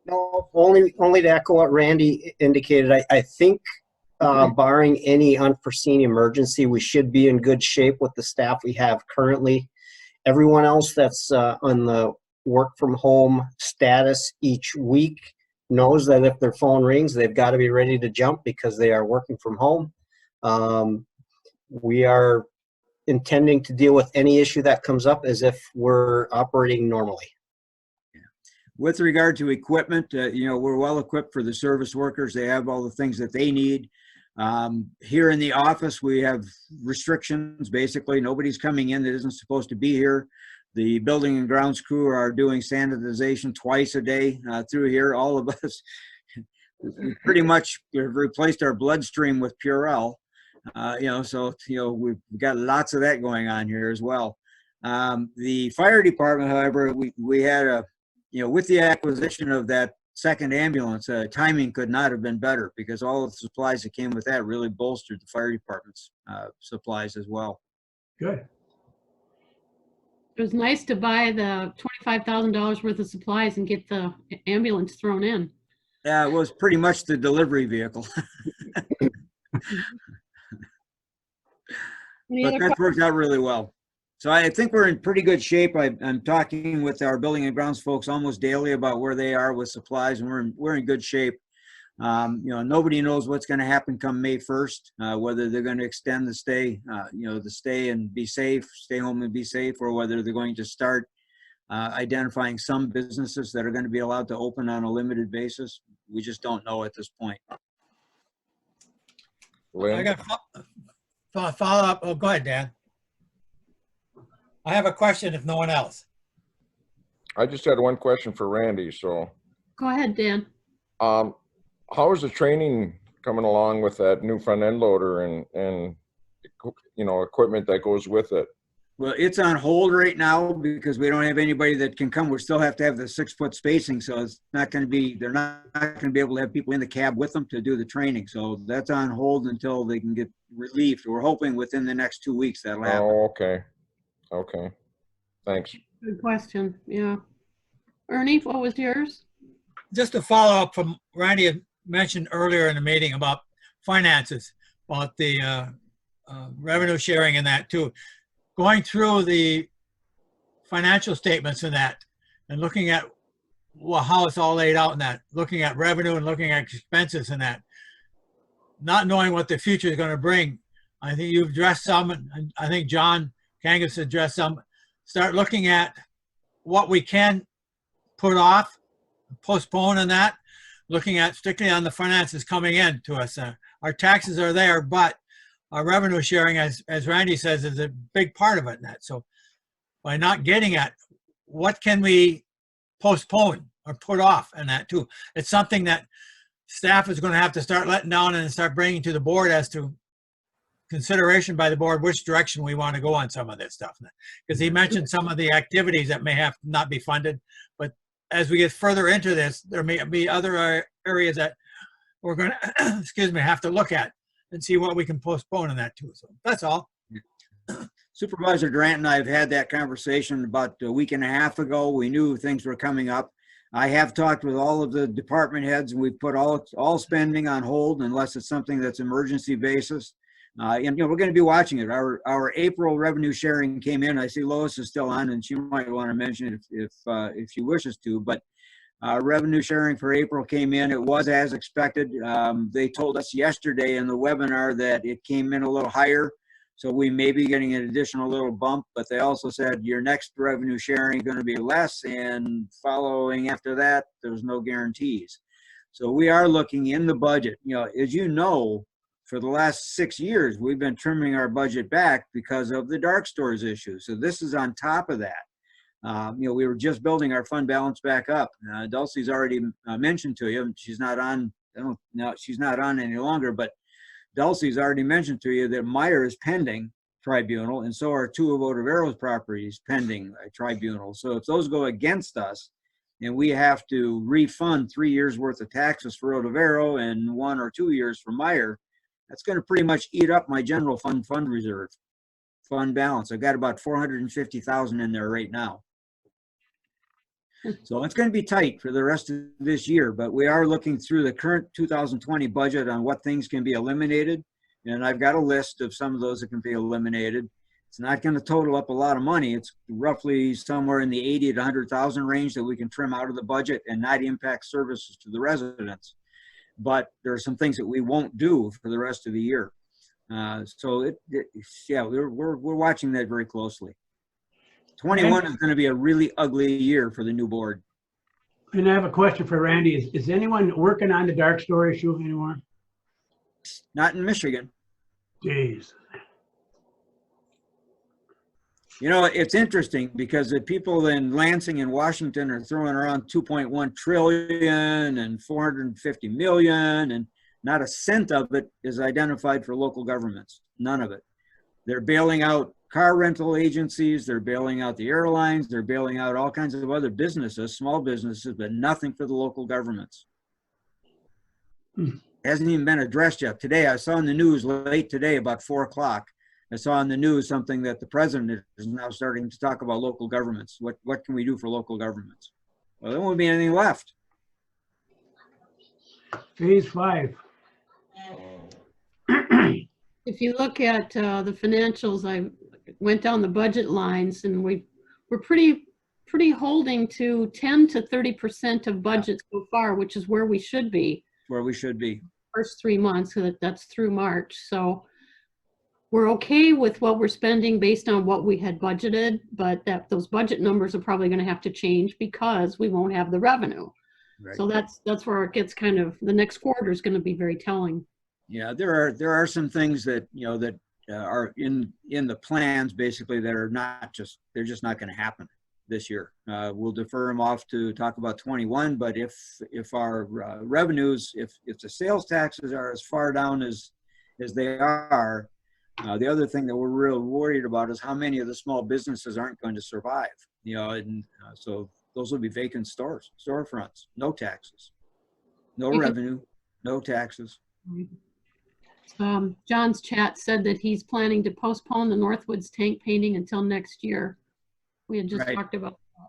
No, only to echo what Randy indicated. I think barring any unforeseen emergency, we should be in good shape with the staff we have currently. Everyone else that's on the work from home status each week knows that if their phone rings, they've got to be ready to jump because they are working from home. We are intending to deal with any issue that comes up as if we're operating normally. With regard to equipment, we're well equipped for the service workers. They have all the things that they need. Here in the office, we have restrictions. Basically, nobody's coming in that isn't supposed to be here. The building and grounds crew are doing sanitization twice a day through here. All of us, we pretty much replaced our bloodstream with Purell. So we've got lots of that going on here as well. The fire department, however, we had with the acquisition of that second ambulance, timing could not have been better because all of the supplies that came with that really bolstered the fire department's supplies as well. Good. It was nice to buy the $25,000 worth of supplies and get the ambulance thrown in. Yeah, it was pretty much the delivery vehicle. But that worked out really well. So I think we're in pretty good shape. I'm talking with our building and grounds folks almost daily about where they are with supplies, and we're in good shape. Nobody knows what's going to happen come May 1st, whether they're going to extend the stay, the stay and be safe, stay home and be safe, or whether they're going to start identifying some businesses that are going to be allowed to open on a limited basis. We just don't know at this point. I got follow up. Oh, go ahead, Dan. I have a question if no one else. I just had one question for Randy, so. Go ahead, Dan. How is the training coming along with that new front end loader and equipment that goes with it? Well, it's on hold right now because we don't have anybody that can come. We still have to have the 6-foot spacing, so it's not going to be, they're not going to be able to have people in the cab with them to do the training. So that's on hold until they can get relieved. We're hoping within the next 2 weeks that'll happen. Oh, okay. Okay. Thanks. Good question. Yeah. Ernie, what was yours? Just to follow up from Randy had mentioned earlier in the meeting about finances, about the revenue sharing and that too. Going through the financial statements and that, and looking at how it's all laid out in that, looking at revenue and looking at expenses and that, not knowing what the future is going to bring. I think you've addressed some, and I think John Kangas addressed some. Start looking at what we can put off, postpone and that, looking at strictly on the finances coming in to us. Our taxes are there, but our revenue sharing, as Randy says, is a big part of it in that. So by not getting at what can we postpone or put off and that too, it's something that staff is going to have to start letting down and start bringing to the board as to consideration by the board which direction we want to go on some of this stuff. Because he mentioned some of the activities that may have not be funded, but as we get further into this, there may be other areas that we're going to, excuse me, have to look at and see what we can postpone in that too. So that's all. Supervisor Durant and I have had that conversation about a week and a half ago. We knew things were coming up. I have talked with all of the department heads, and we've put all spending on hold unless it's something that's emergency basis. And we're going to be watching it. Our April revenue sharing came in. I see Lois is still on, and she might want to mention it if she wishes to. But revenue sharing for April came in. It was as expected. They told us yesterday in the webinar that it came in a little higher, so we may be getting an additional little bump. But they also said your next revenue sharing is going to be less, and following after that, there's no guarantees. So we are looking in the budget. As you know, for the last 6 years, we've been trimming our budget back because of the dark stores issue. So this is on top of that. We were just building our fund balance back up. Dulcie's already mentioned to you, she's not on, she's not on any longer, but Dulcie's already mentioned to you that Meyer is pending tribunal, and so are 2 of Otovero's properties pending a tribunal. So if those go against us, and we have to refund 3 years worth of taxes for Otovero and 1 or 2 years for Meyer, that's going to pretty much eat up my general fund reserve, fund balance. I've got about 450,000 in there right now. So it's going to be tight for the rest of this year, but we are looking through the current 2020 budget on what things can be eliminated. And I've got a list of some of those that can be eliminated. It's not going to total up a lot of money. It's roughly somewhere in the 80 to 100,000 range that we can trim out of the budget and not impact services to the residents. But there are some things that we won't do for the rest of the year. So we're watching that very closely. 21 is going to be a really ugly year for the new board. And I have a question for Randy. Is anyone working on the dark store issue anymore? Not in Michigan. Jeez. You know, it's interesting because the people in Lansing and Washington are throwing around 2.1 trillion and 450 million, and not a cent of it is identified for local governments. None of it. They're bailing out car rental agencies, they're bailing out the airlines, they're bailing out all kinds of other businesses, small businesses, but nothing for the local governments. Hasn't even been addressed yet. Today, I saw in the news late today, about 4 o'clock, I saw in the news something that the president is now starting to talk about local governments. What can we do for local governments? Well, there won't be anything left. Phase 5. If you look at the financials, I went down the budget lines, and we're pretty holding to 10 to 30% of budget so far, which is where we should be. Where we should be. First 3 months, so that's through March. So we're okay with what we're spending based on what we had budgeted, but those budget numbers are probably going to have to change because we won't have the revenue. Right. So that's where it gets kind of, the next quarter is going to be very telling. Yeah, there are some things that, you know, that are in the plans basically that are not just, they're just not going to happen this year. We'll defer them off to talk about 21, but if our revenues, if the sales taxes are as far down as they are, the other thing that we're real worried about is how many of the small businesses aren't going to survive. You know, and so those will be vacant storefronts, no taxes, no revenue, no taxes. John's chat said that he's planning to postpone the Northwoods tank painting until next year. We had just talked about that.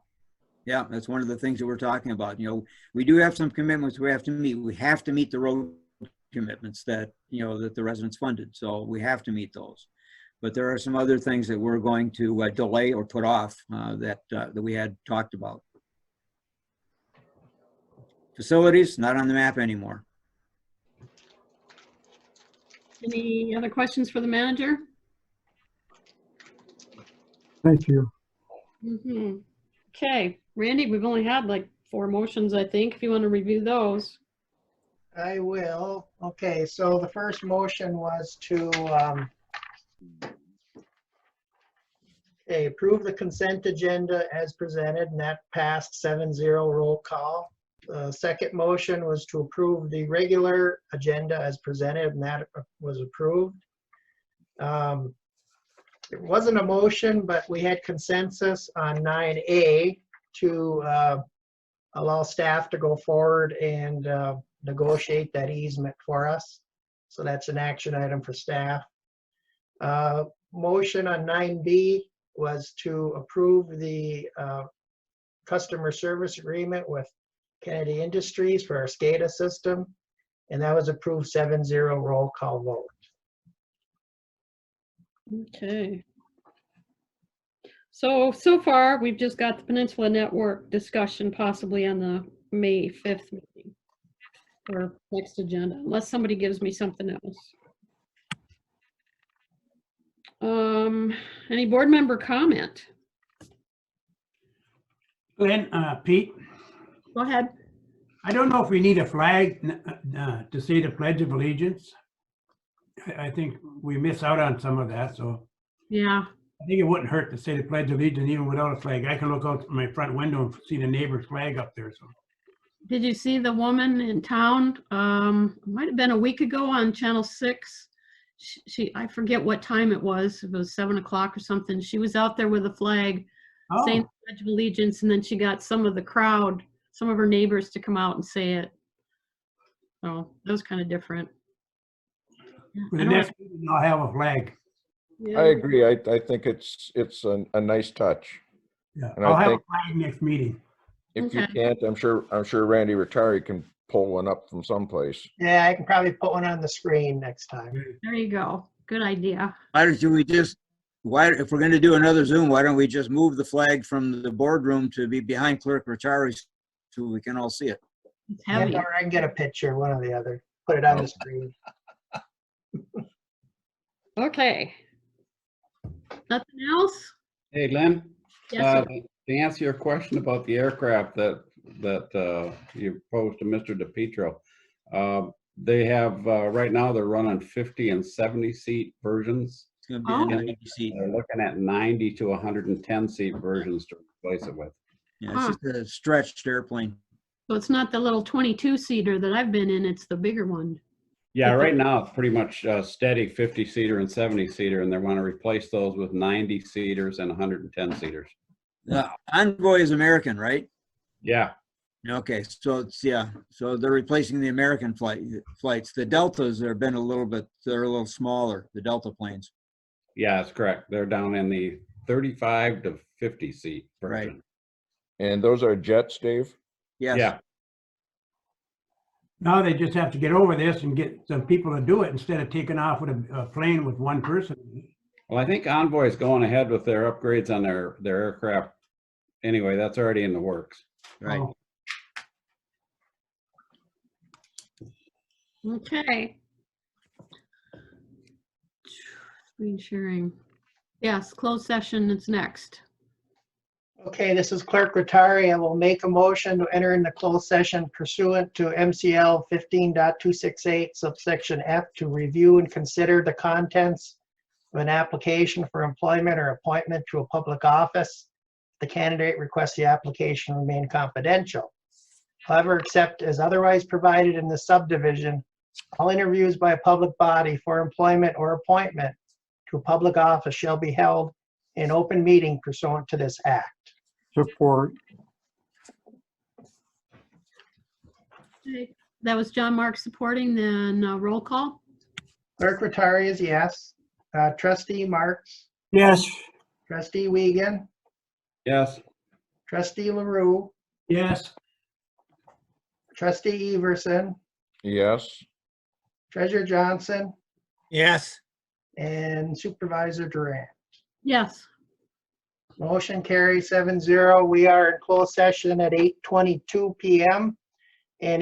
Yeah, that's one of the things that we're talking about. You know, we do have some commitments we have to meet. We have to meet the road commitments that, you know, that the residents funded. So we have to meet those. But there are some other things that we're going to delay or put off that we had talked about. Facilities, not on the map anymore. Any other questions for the manager? Thank you. Okay, Randy, we've only had like 4 motions, I think, if you want to review those. I will. Okay, so the first motion was to approve the consent agenda as presented, and that passed 7-0 roll call. The second motion was to approve the regular agenda as presented, and that was approved. It wasn't a motion, but we had consensus on 9A to allow staff to go forward and negotiate that easement for us. So that's an action item for staff. Motion on 9B was to approve the customer service agreement with Kennedy Industries for our SCADA system, and that was approved 7-0 roll call vote. Okay. So far, we've just got the Peninsula Network discussion possibly on the May 5th meeting or next agenda, unless somebody gives me something else. Any board member comment? Glenn, Pete? Go ahead. I don't know if we need a flag to say the Pledge of Allegiance. I think we miss out on some of that, so. Yeah. I think it wouldn't hurt to say the Pledge of Allegiance even without a flag. I can look out my front window and see the neighbor's flag up there, so. Did you see the woman in town? Might have been a week ago on Channel 6. I forget what time it was. It was 7 o'clock or something. She was out there with a flag saying the Pledge of Allegiance, and then she got some of the crowd, some of her neighbors to come out and say it. So that was kind of different. For the next meeting, I'll have a flag. I agree. I think it's a nice touch. Yeah, and I'll I have think a flag next meeting. if you can't, I'm sure Randy Rotari can pull one up from someplace. Yeah, I can probably put one on the screen next time. There you go. Good idea. Why don't we just, if we're going to do another Zoom, why don't we just move the flag from the boardroom to be behind Clerk Rotari so we can all see it? It's heavy. Or I can get a picture, one or the other. Put it on the screen. Okay. Nothing else? Hey, Lynn. Yes, sir. To answer your question about the aircraft that you posed to Mr. DePietro, they have right now they're running 50 and 70 seat versions. It's gonna Oh. be a 90 seat. They're looking at 90 to 110 seat versions to replace it with. Yeah, it's just a stretched airplane. So it's not the little 22-seater that I've been in, it's the bigger one. Yeah, right now it's pretty much steady 50 seater and 70 seater, and they want to replace those with 90 seaters and 110 seaters. Envoy is American, right? Yeah. Okay, so it's, yeah, so they're replacing the American flights. The Deltas have been they're a little smaller, the Delta planes. Yeah, that's correct. They're down in the 35 to 50 seat version. Right. And those are jets, Dave? Yes. Yeah. Now they just have to get over this and get some people to do it instead of taking off with a plane with one person. Well, I think Envoy is going ahead with their upgrades on their aircraft. Anyway, that's already in the works. Right. Oh. Okay. Screen sharing. Yes, closed session is next. Okay, this is Clerk Rattari. I will make a motion to enter into closed session pursuant to MCL 15.268 subsection F to review and consider the contents of an application for employment or appointment to a public office. The candidate requests the application remain confidential. However, except as otherwise provided in the subdivision, all interviews by a public body for employment or appointment to a public office shall be held in open meeting pursuant to this act. Support. Okay, that was John Mark supporting, then roll call. Clerk Rattari is yes. Trustee Marks, Yes. Trustee Wiegand, Yes. Trustee LaRue, Yes. Trustee Everson, Yes. Treasurer Johnson, Yes. and Supervisor Durant. Yes. Motion carries 7-0. We are in closed session at 8:22 p.m. And